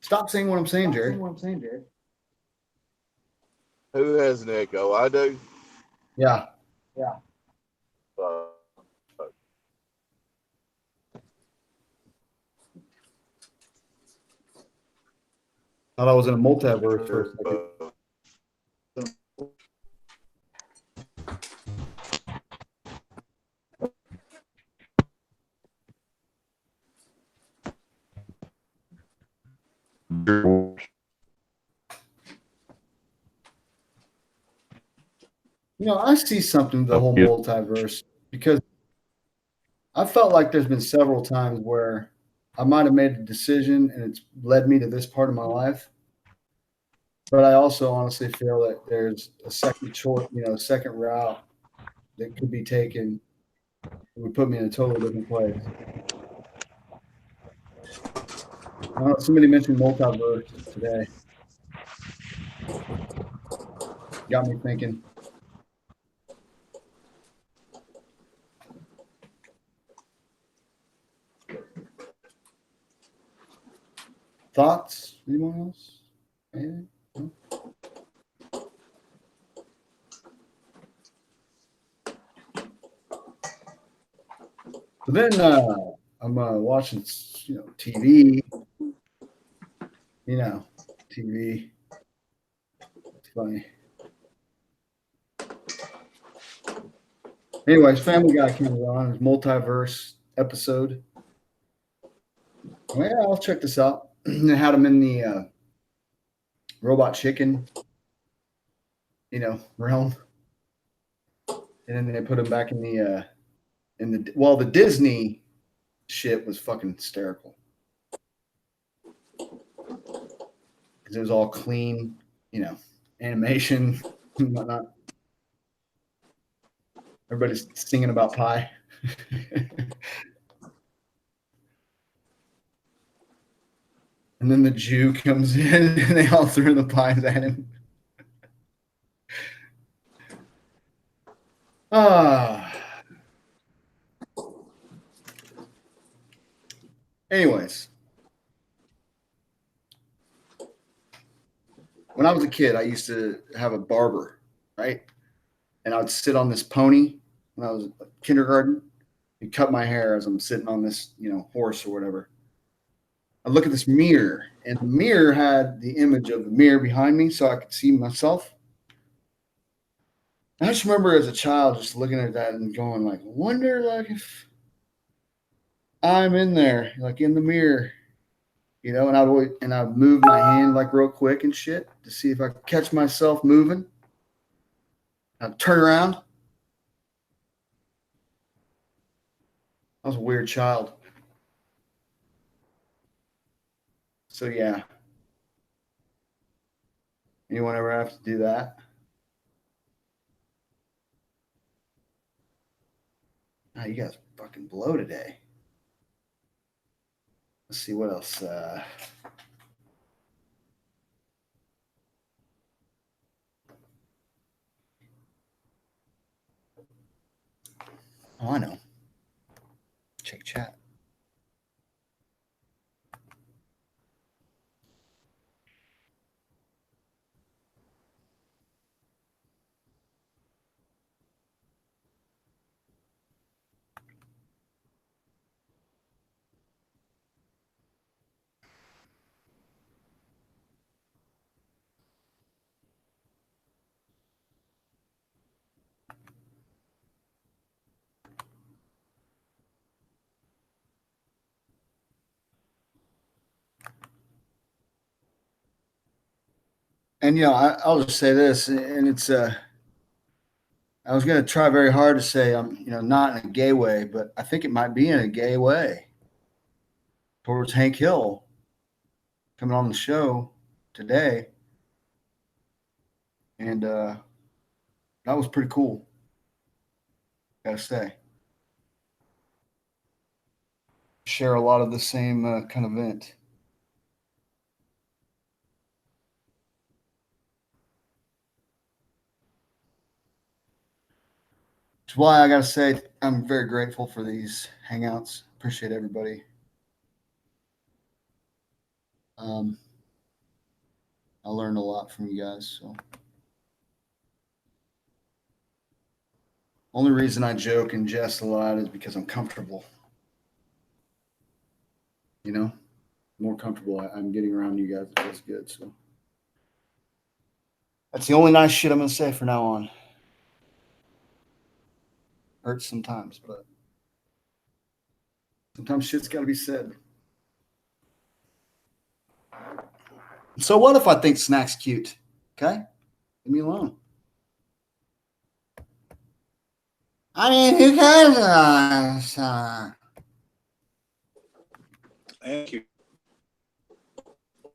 Stop saying what I'm saying, Jared. Who has an echo? I do. Yeah. Uh, Thought I was in a multiverse for a second. You know, I see something with the whole multiverse because I felt like there's been several times where I might have made a decision and it's led me to this part of my life. But I also honestly feel that there's a second choice, a second route that could be taken that would put me in a totally different place. Somebody mentioned multiverse today. Got me thinking. Thoughts? Anyone else? Anything? No? But then I'm watching, TV. TV. It's funny. Anyways, Family Guy came on. It's multiverse episode. Oh, yeah, I'll check this out. They had him in the Robot Chicken, realm, and then they put him back in the Disney shit was fucking hysterical because it was all clean, animation and whatnot. Everybody's singing about pie. And then the Jew comes in and they all threw the pies at him. Anyways, when I was a kid, I used to have a barber, right? And I would sit on this pony when I was in kindergarten. He'd cut my hair as I'm sitting on this, horse or whatever. I look at this mirror, and the mirror had the image of the mirror behind me, so I could see myself. I just remember as a child just looking at that and going, like, wonder, like, if I'm in there, like in the mirror, and I'd move my hand like real quick and shit to see if I could catch myself moving. I'd turn around. I was a weird child. So yeah. Anyone ever have to do that? Oh, you guys fucking blow today. Let's see what else. Oh, I know. Check chat. And I'll just say this, and it's I was gonna try very hard to say I'm not in a gay way, but I think it might be in a gay way towards Hank Hill coming on the show today, and that was pretty cool. Gotta say, share a lot of the same kind of event. Which is why I gotta say I'm very grateful for these hangouts. Appreciate everybody. I learned a lot from you guys. So, only reason I joke and jest a lot is because I'm comfortable. More comfortable I'm getting around you guys. It feels good. So that's the only nice shit I'm gonna say from now on. Hurts sometimes, but sometimes shit's got to be said. So what if I think Snack's cute? Okay, leave me alone. I mean, who cares? Thank you.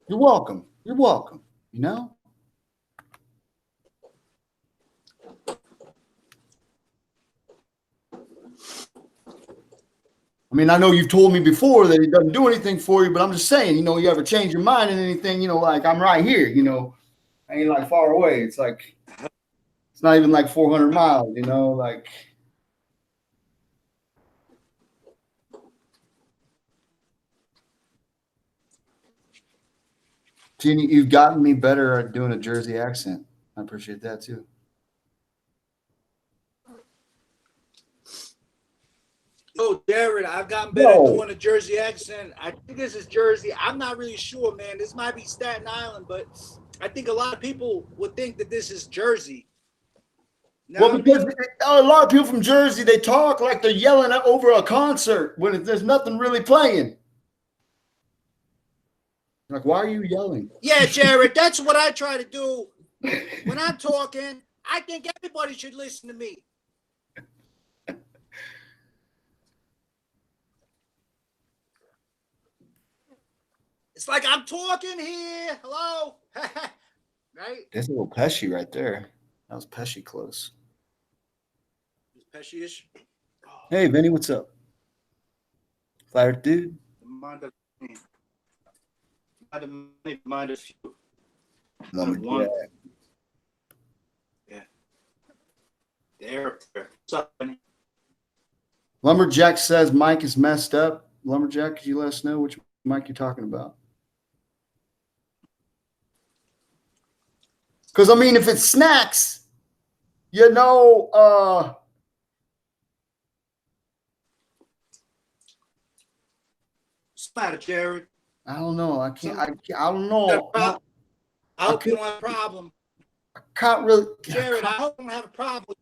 You're welcome. You're welcome. I mean, I know you've told me before that he doesn't do anything for you, but I'm just saying, you ever change your mind in anything, like I'm right here, I ain't like far away. It's like, it's not even like 400 miles, like. Jeannie, you've gotten me better at doing a Jersey accent. I appreciate that too. Oh, Jared, I've gotten better No. at doing a Jersey accent. I think this is Jersey. I'm not really sure, man. This might be Staten Island, but I think a lot of people would think that this is Jersey. Now, Well, because a lot of people from Jersey, they talk like they're yelling over a concert when there's nothing really playing. Like, why are you yelling? yeah, Jared, that's what I try to do when I'm talking. I think everybody should listen to me. It's like I'm talking here. Hello? Right? That's a little Pesci right there. That was Pesci close. Pesci-ish. Hey, Vinny, what's up? Fire dude. Mind a few. Lumberjack. Yeah. There. What's up, Vinny? Lumberjack says Mike is messed up. Lumberjack, could you let us know which mic you're talking about? Because, I mean, if it's snacks, you know, What's the matter, Jared? I don't know. I don't know. I hope you don't have a problem. I can't really. Jared, I hope you don't have a problem.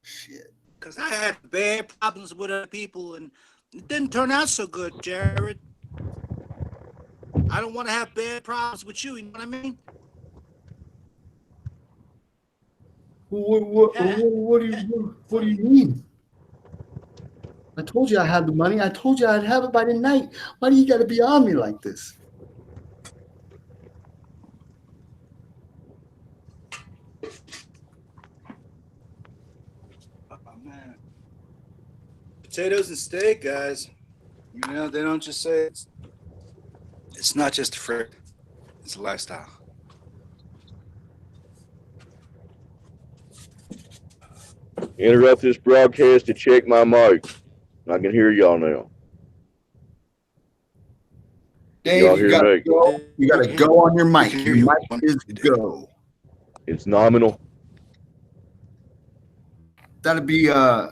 Shit. Because I had bad problems with other people, and it didn't turn out so good, Jared. I don't want to have bad problems with you, you know what I mean? What do you mean? I told you I had the money. I told you I'd have it by the night. Why do you got to be on me like this? Oh, man. Potatoes and steak, guys. You know, they don't just say it's not just a frick. It's a lifestyle. Interrupt this broadcast to check my mic. I can hear y'all now. Dave, Y'all you hear gotta me? go. You gotta go on your mic. can hear Your you. mic is go. It's nominal. That'd be I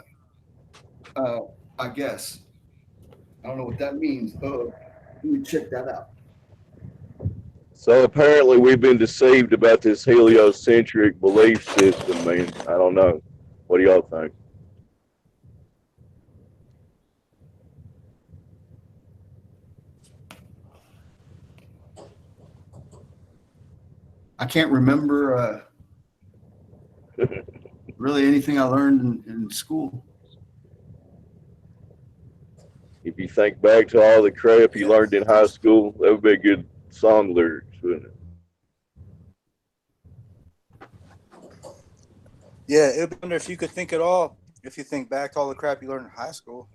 guess. I don't know what that means. Let me check that out. So apparently we've been deceived about this heliocentric belief system, man. I don't know. What do y'all think? I can't remember really anything I learned in school. If you think back to all the crap you learned in high school, that would be a good song lyrics, wouldn't it? Yeah, it would be wonder if you could think at all. If you think back to all the crap you learned in high school.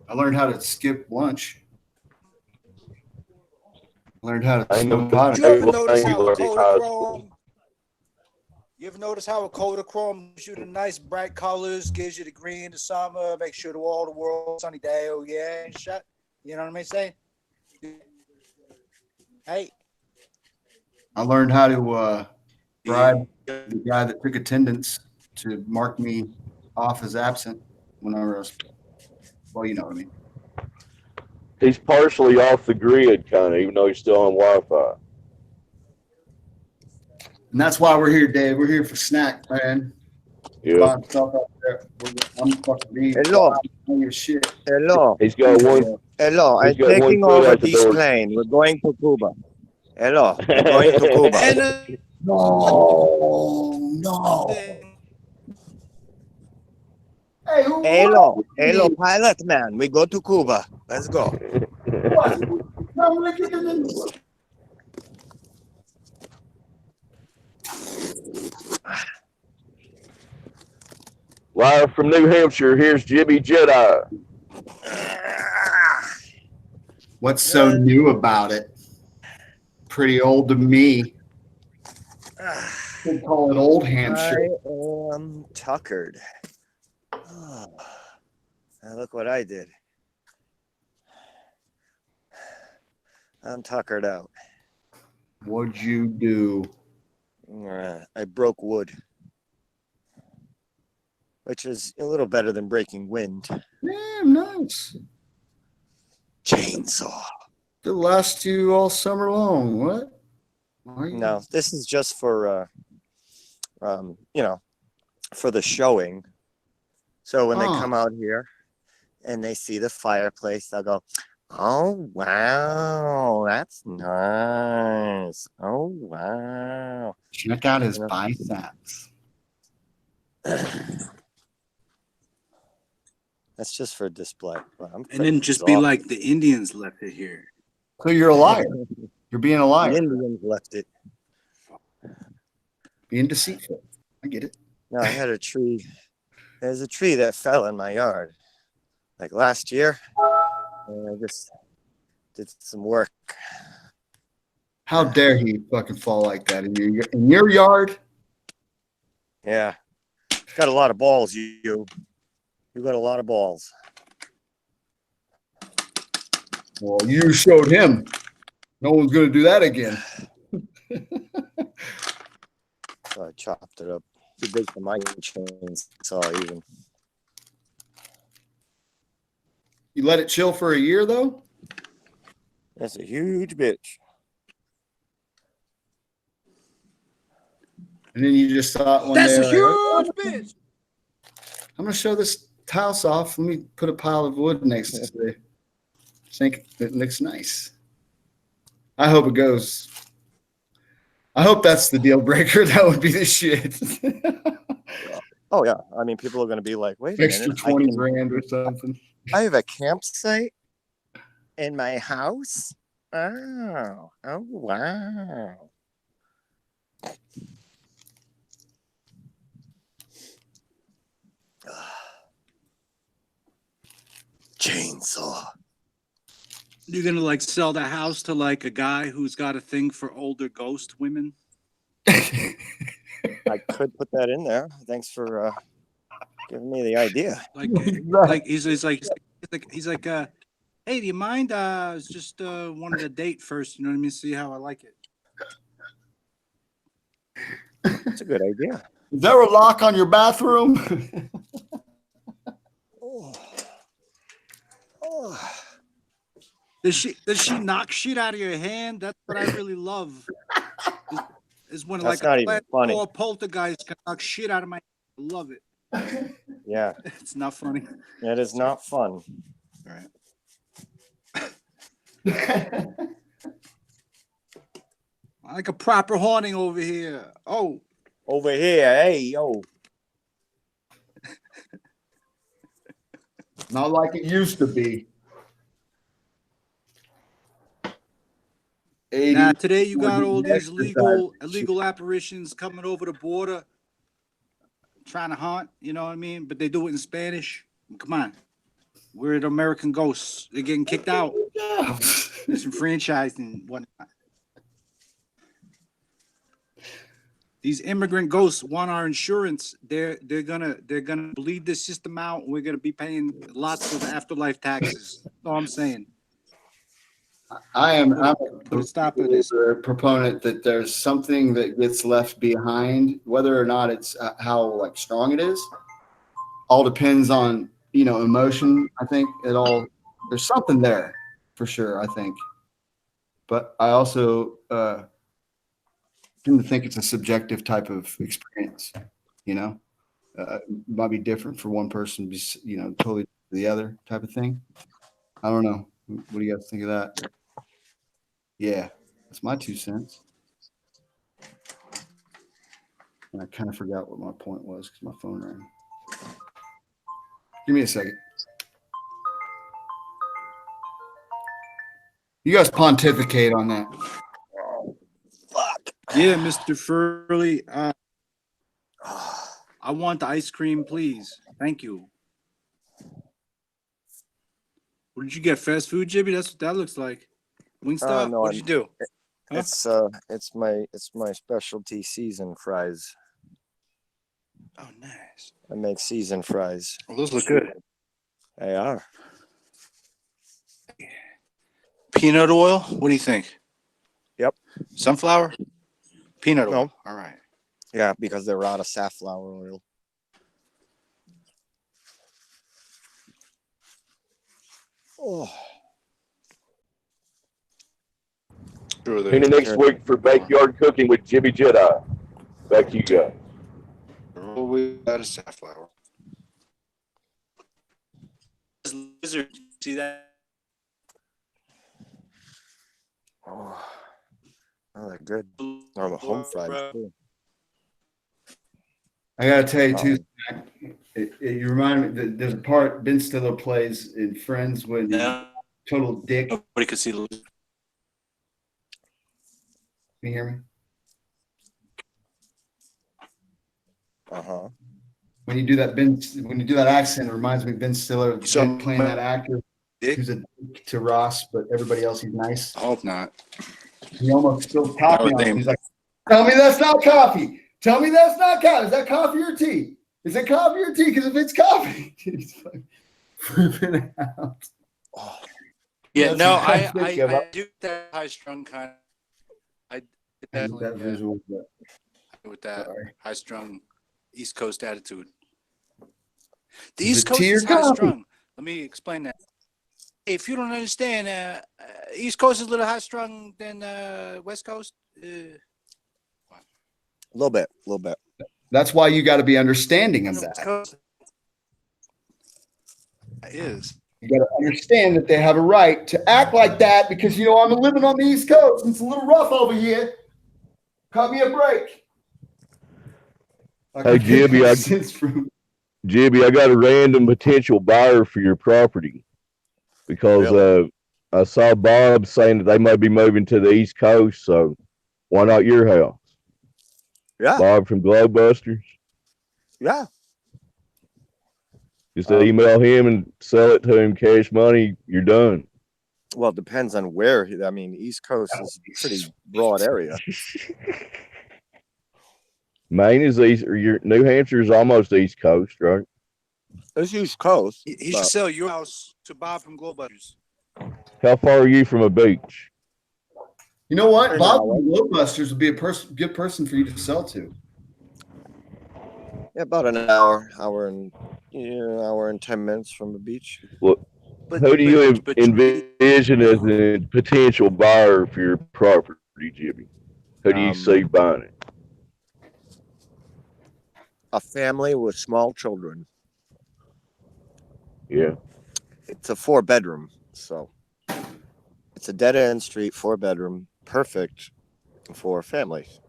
I learned how to skip lunch. Learned how to I know smoke pot. Did you ever Everything notice you how learned in high school. Kodachrome? You ever notice how a Kodachrome gives you the nice bright colors, gives you the green, the summer, makes sure all the world sunny day, oh yeah, and shit. You know what I mean? Saying, hey, I learned how to bribe the guy that took attendance to mark me off as absent when I was, well, you know what I mean. He's partially off the grid, kind of, even though he's still on Wi-Fi. And that's why we're here, Dave. We're here for snack, man. Yeah. Buying stuff out there. I'm fucking being Hello. your shit. Hello. He's got one. Hello. I'm He's got one taking foot over out the this door. plane. We're going to Cuba. Hello. We're going to Cuba. and No. Hey, Hello. Hello, pilot man. We go to Cuba. Let's go. Live from New Hampshire, here's Jimmy Jedi. What's so new about it? Pretty old to me. They call it Old Hampshire. I am tuckered. Oh, now look what I did. I'm tuckered out. What'd you do? I broke wood, which is a little better than breaking wind. Damn, nice. Chainsaw. It'll last you all summer long. What? Why are you- No, this is just for, for the showing. So when they come out here and they see the fireplace, they'll go, "Oh, wow, that's nice. Oh, wow." Check out his You know? biceps. That's just for display. But I'm And then just be like the Indians left it here. So you're a liar. You're being a the liar. Indians left it. Being deceitful. I get it. No, I had a tree. There's a tree that fell in my yard like last year. And I just did some work. How dare he fucking fall like that in your yard? Yeah. Got a lot of balls, you. You got a lot of balls. Well, you showed him. No one's gonna do that again. So I chopped it up. Too big for my chainsaw even. You let it chill for a year though? That's a huge bitch. And then you just thought one That's day, a like, huge "Oh, bitch. I'm gonna show this house off. Let me put a pile of wood next to it. Think it looks nice. I hope it goes. I hope that's the deal breaker. That would be the shit. Oh yeah. I mean, people are gonna be like, wait a Extra minute. 20 grand or something. I have a campsite in my house. Oh wow. Chainsaw. You're gonna like sell the house to like a guy who's got a thing for older ghost women. I could put that in there. Thanks for giving me the idea. Like he's like, hey, do you mind? I was just wanted to date first, you know what I mean? See how I like it. That's a good idea. Is there a lock on your bathroom? Oh. Oh. Does she knock shit out of your hand? That's what I really love. Is when That's like not a even funny. or poltergeist can knock shit out of my hand. I love it. Yeah, It's not funny. that is not fun. All right. I like a proper haunting over here. Oh, Over here, hey yo. Not like it used to be. 80, now today you got 40 all these exercise. illegal apparitions coming over the border, trying to haunt. You know what I mean? But they do it in Spanish. Come on, we're the American ghosts. They're getting kicked out. Disenfranchised and whatnot. These immigrant ghosts want our insurance. They're gonna bleed this system out. And we're gonna be paying lots of afterlife taxes. That's all I'm saying. I'm Put a stop to this. a proponent that there's something that gets left behind, whether or not it's how like strong it is. All depends on emotion. I think there's something there for sure. I think, but I also tend to think it's a subjective type of experience. It might be different for one person, totally the other type of thing. I don't know. What do you guys think of that? Yeah, that's my 2 cents. And I kind of forgot what my point was because my phone rang. Give me a second. You guys pontificate on that. Fuck. Yeah, Mr. Furley. I want the ice cream, please. Thank you. What did you get? Fast food, Jimmy? That's what that looks like. Wingstop? No, What did you do? It's my specialty seasoned fries. Oh, nice. I make seasoned fries. Well, those look good. They are. Peanut oil? What do you think? Yep. Sunflower? Peanut oil. No. All right. Yeah, because they're out of safflower oil. Oh. Sure, Tune in next week for Backyard Cooking with Jimmy Jedi. Back to you guys. We got a safflower. Lizard, see that? Oh, they're good. Or the home fried too. I gotta tell you too, you remind me that there's a part Ben Stiller plays in Friends when No. total dick. Can Nobody could see the lizard. you hear me? Uh-huh. When you do that accent, it reminds me of Ben Stiller So- playing that actor Dick? who's a dick to Ross, but everybody else he's nice. I hope not. He almost spilled coffee was on him. named- He's like, "Tell me that's not coffee. Tell me that's not coffee. Is that coffee or tea? Is it coffee or tea? Because if it's coffee," he's like flipping out. Oh, Yeah, That's no, what I think I about. do that high strung kind. I That definitely visual, but with that sorry. high strung East Coast attitude. The Is East it Coast tea or is high coffee? strung. Let me explain that. If you don't understand, East Coast is a little high strung than West Coast. a little bit. That's why you got to be understanding of West that. Coast is. You got to understand that they have a right to act like that because, I'm living on the East Coast. And it's a little rough over here. Cut me a break. Hey, Jimmy, Jimmy, I got a random potential buyer for your property because Really? I saw Bob saying that they might be moving to the East Coast. So why not your house? Yeah. Bob from Globebusters. Yeah. Just email him and sell it to him cash money. You're done. Well, it depends on where. I mean, East Coast is a pretty broad area. Maine is east, or your New Hampshire is almost East Coast, right? It's East Coast. He should sell your house to Bob from Globebusters. How far are you from a beach? You know what? An Bob hour. from Globebusters would be a good person for you to sell to. Yeah, about an hour and 10 minutes from the beach. Well, who do you envision as a potential buyer for your property, Jimmy? Who do you see buying it? A family with small children. Yeah. It's a 4-bedroom, so it's a dead-end street, 4-bedroom, perfect for families.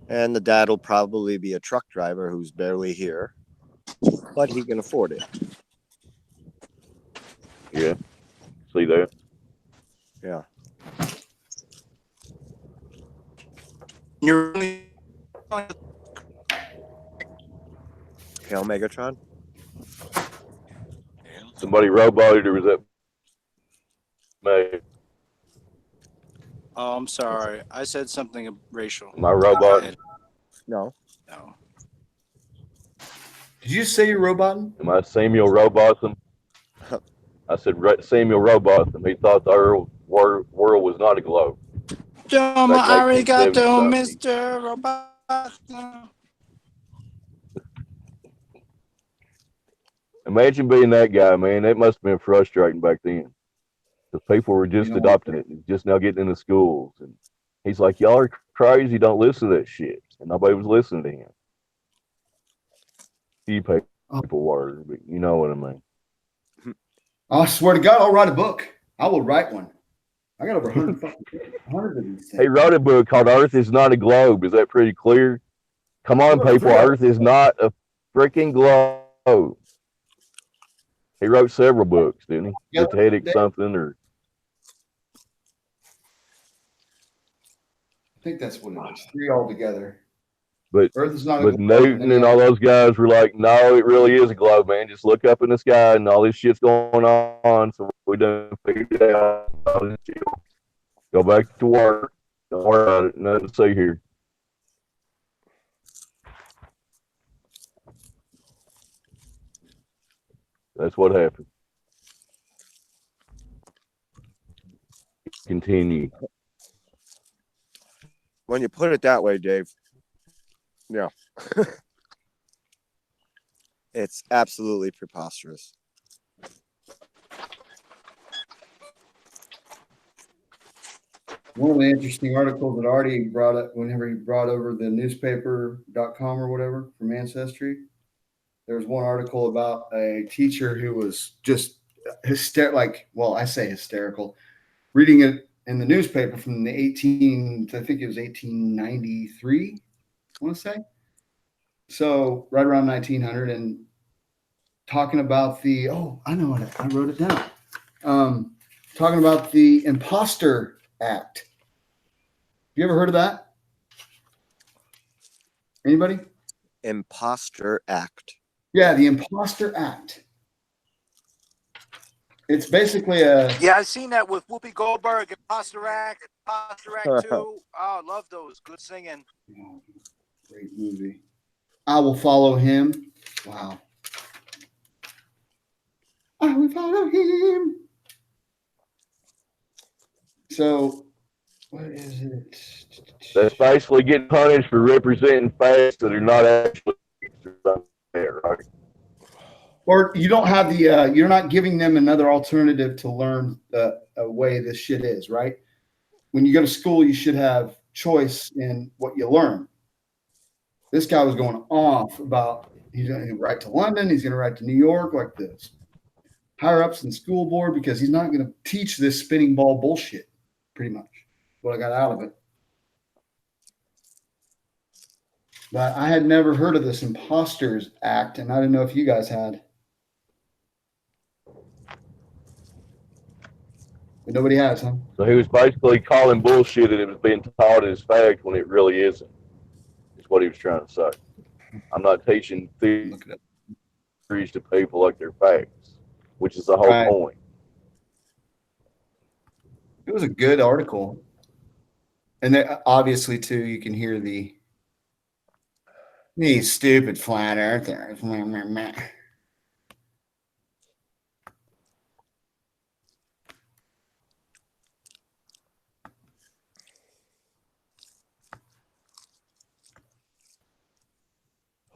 And the dad will probably be a truck driver who's barely here, but he can afford it. Yeah. See that? Yeah. You're Hail Megatron? Somebody roboted, or was that me? Oh, I'm sorry. I said something racial. My robot? No. No. Did you say you're roboting? Am I Samuel Robotham? I said Samuel Robotham. He thought the world was not a globe. Domo arigato, 1970. Mr. Robot. Imagine being that guy, man. That must have been frustrating back then. Because people were just adopting it, and just now getting into schools. And he's like, y'all are crazy, don't listen to that shit. And nobody was listening to him. Few people were, but you know what I mean. I swear to God, I'll write a book. I will write one. I got over 100 of these things. He wrote a book called Earth is Not a Globe. Is that pretty clear? Come on, people. Earth is not a freaking globe. He wrote several books, didn't he? Yep. Pathetic something, or I think that's what it is. 3 altogether. but Earth is not a but globe, Newton and all those guys were like, no, it really is a globe, man. Just look up in the sky and all this shit's going on. So we done figured it out. Go back to work. Don't worry about it. Nothing to see here. That's what happened. continue. When you put it that way, Dave, yeah. It's absolutely preposterous. One of the interesting articles that Artie brought up whenever he brought over the newspaper.com or whatever from Ancestry, there was one article about a teacher who was just hysterical. I say hysterical, reading it in the newspaper from the I think it was 1893, I want to say. So right around 1900, and talking about I know what I wrote it down. Talking about the Imposter Act. You ever heard of that? Anybody? Imposter Act. Yeah, the Imposter Act. It's basically Yeah, I've seen that with Whoopi Goldberg, Imposter Act 2. Oh, I love those. Good singing. Oh, great movie. I Will Follow Him. Wow. I will follow him. So, what is it? That's basically getting punished for representing facts that are not actually there, right? Or you don't have you're not giving them another alternative to learn a way this shit is, right? When you go to school, you should have choice in what you learn. This guy was going off about he's going to write to London, he's going to write to New York like this. Higher ups in the school board because he's not going to teach this spinning ball bullshit, pretty much. What I got out of it. But I had never heard of this Imposters Act, and I didn't know if you guys had. But nobody has, huh? So he was basically calling bullshit that it was being taught as fact when it really isn't. Is what he was trying to say. I'm not teaching theories to people like they're facts, which is the whole point. It was a good article. And obviously, too, you can hear these stupid flat earthers.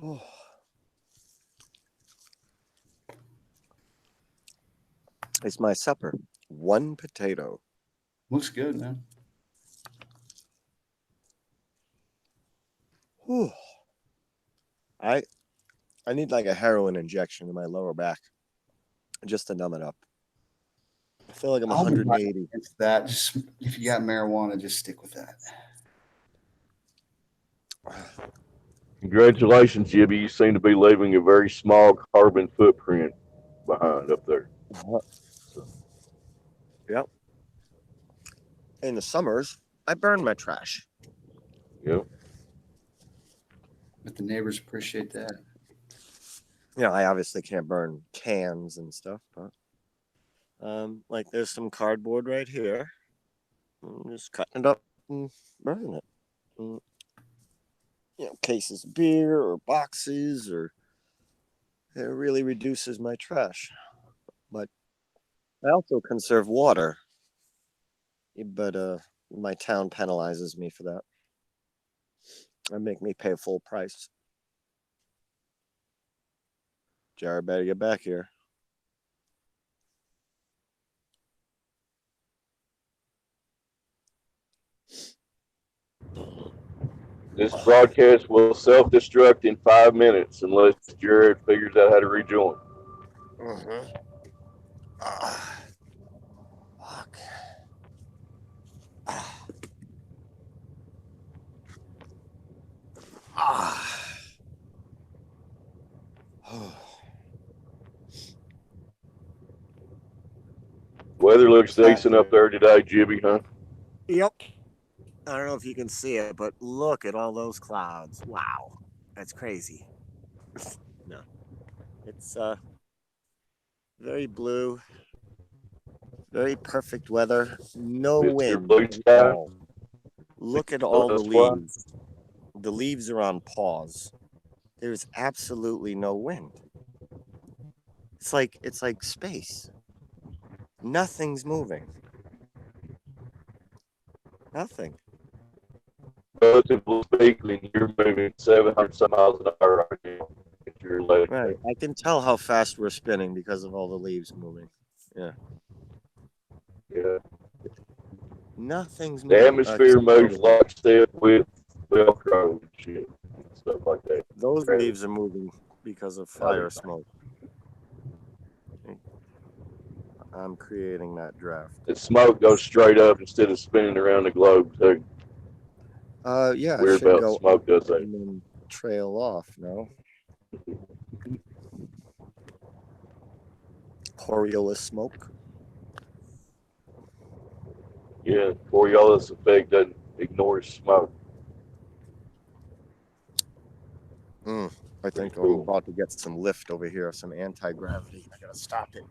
Oh. It's my supper. 1 potato. Looks good, man. Whew. I need like a heroin injection in my lower back just to numb it up. I feel like I'm 180. It's that. Just if you got marijuana, just stick with that. Congratulations, Jibby. You seem to be leaving a very small carbon footprint behind up there. Yep. In the summers, I burn my trash. Yep. But the neighbors appreciate that. You know, I obviously can't burn cans and stuff, but like there's some cardboard right here. I'm just cutting it up and burning it. And, you know, cases of beer or boxes, or it really reduces my trash. But I also conserve water. But my town penalizes me for that. And make me pay full price. Jared better get back here. This broadcast will self-destruct in 5 minutes unless Jared figures out how to rejoin. Mm-hmm. Fuck. Weather looks decent up there today, Jibby, huh? Yep. I don't know if you can see it, but look at all those clouds. Wow. That's crazy. No. It's very blue. Very perfect weather. No Mr. wind. Blue Sky. Look at all the That's why. leaves. The leaves are on pause. There's absolutely no wind. It's like space. Nothing's moving. Nothing. Relatively speaking, you're moving 700 some miles an hour right now. If you're late. Right. I can tell how fast we're spinning because of all the leaves moving. Yeah. Yeah. Nothing's The moving. atmosphere except moves those leaves. lockstep with Velcro and shit. Stuff like that. Those leaves are moving because of fire smoke. I'm creating that draft. The smoke goes straight up instead of spinning around the globe too. Yeah, Weird it should about go smoke up does that. and then trail off, no? Coriolis smoke. Yeah, Coriolis effect doesn't ignore smoke. I think I'm Cool. about to get some lift over here, some anti-gravity. I gotta stop it.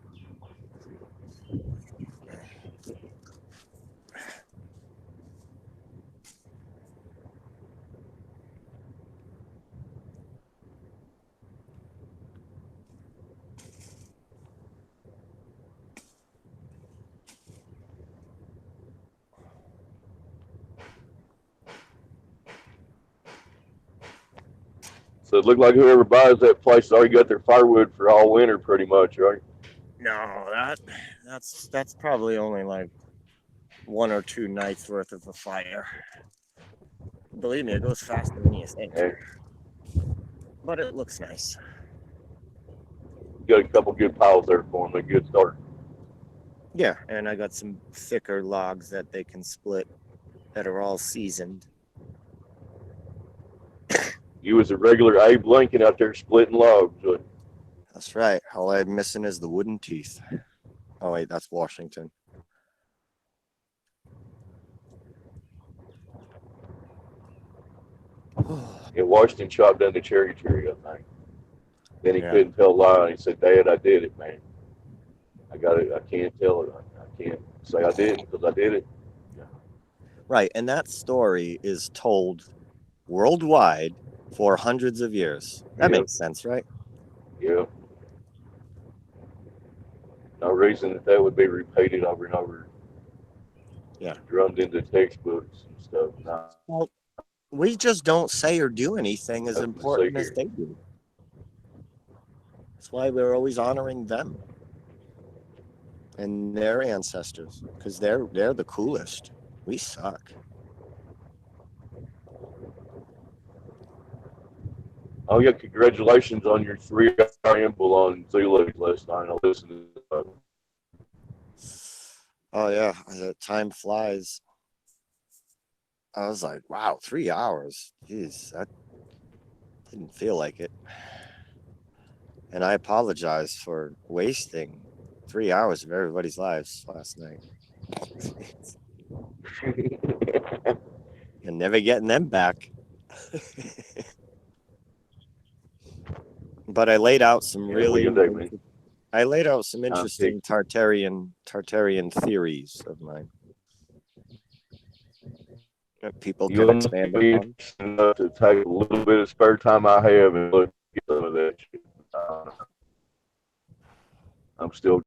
So it looked like whoever buys that place has already got their firewood for all winter pretty much, right? No, that's probably only like 1 or 2 nights worth of a fire. Believe me, it goes faster than you think. Yeah. But it looks nice. You got a couple good piles there for them, a good start. Yeah, and I got some thicker logs that they can split that are all seasoned. You was a regular Abe Lincoln out there splitting logs. But That's right. All I'm missing is the wooden teeth. Oh wait, that's Washington. yeah, Washington chopped down the cherry tree, I think. Then he Yeah. couldn't tell a lie. He said, "Dad, I did it, man. I got it. I can't tell it. I can't say I didn't because I did it." Right, and that story is told worldwide for hundreds of years. That Yeah. makes sense, right? Yeah. No reason that would be repeated over and over. Yeah. Drummed into textbooks and stuff. Nah. Well, we just don't say or do anything as Nothing to important say as here. they do. That's why we're always honoring them and their ancestors, because they're the coolest. We suck. Oh yeah, congratulations on your 3-hour ramble on Zulu last night. I listened to that. Oh yeah, the time flies. I was like, wow, 3 hours. Jeez, that didn't feel like it. And I apologize for wasting 3 hours of everybody's lives last night. And never getting them back. But I laid out some I laid out some interesting Tartarian theories of mine that people can expand upon. Enough to take a little bit of spare time I have and look at some of that shit. I'm still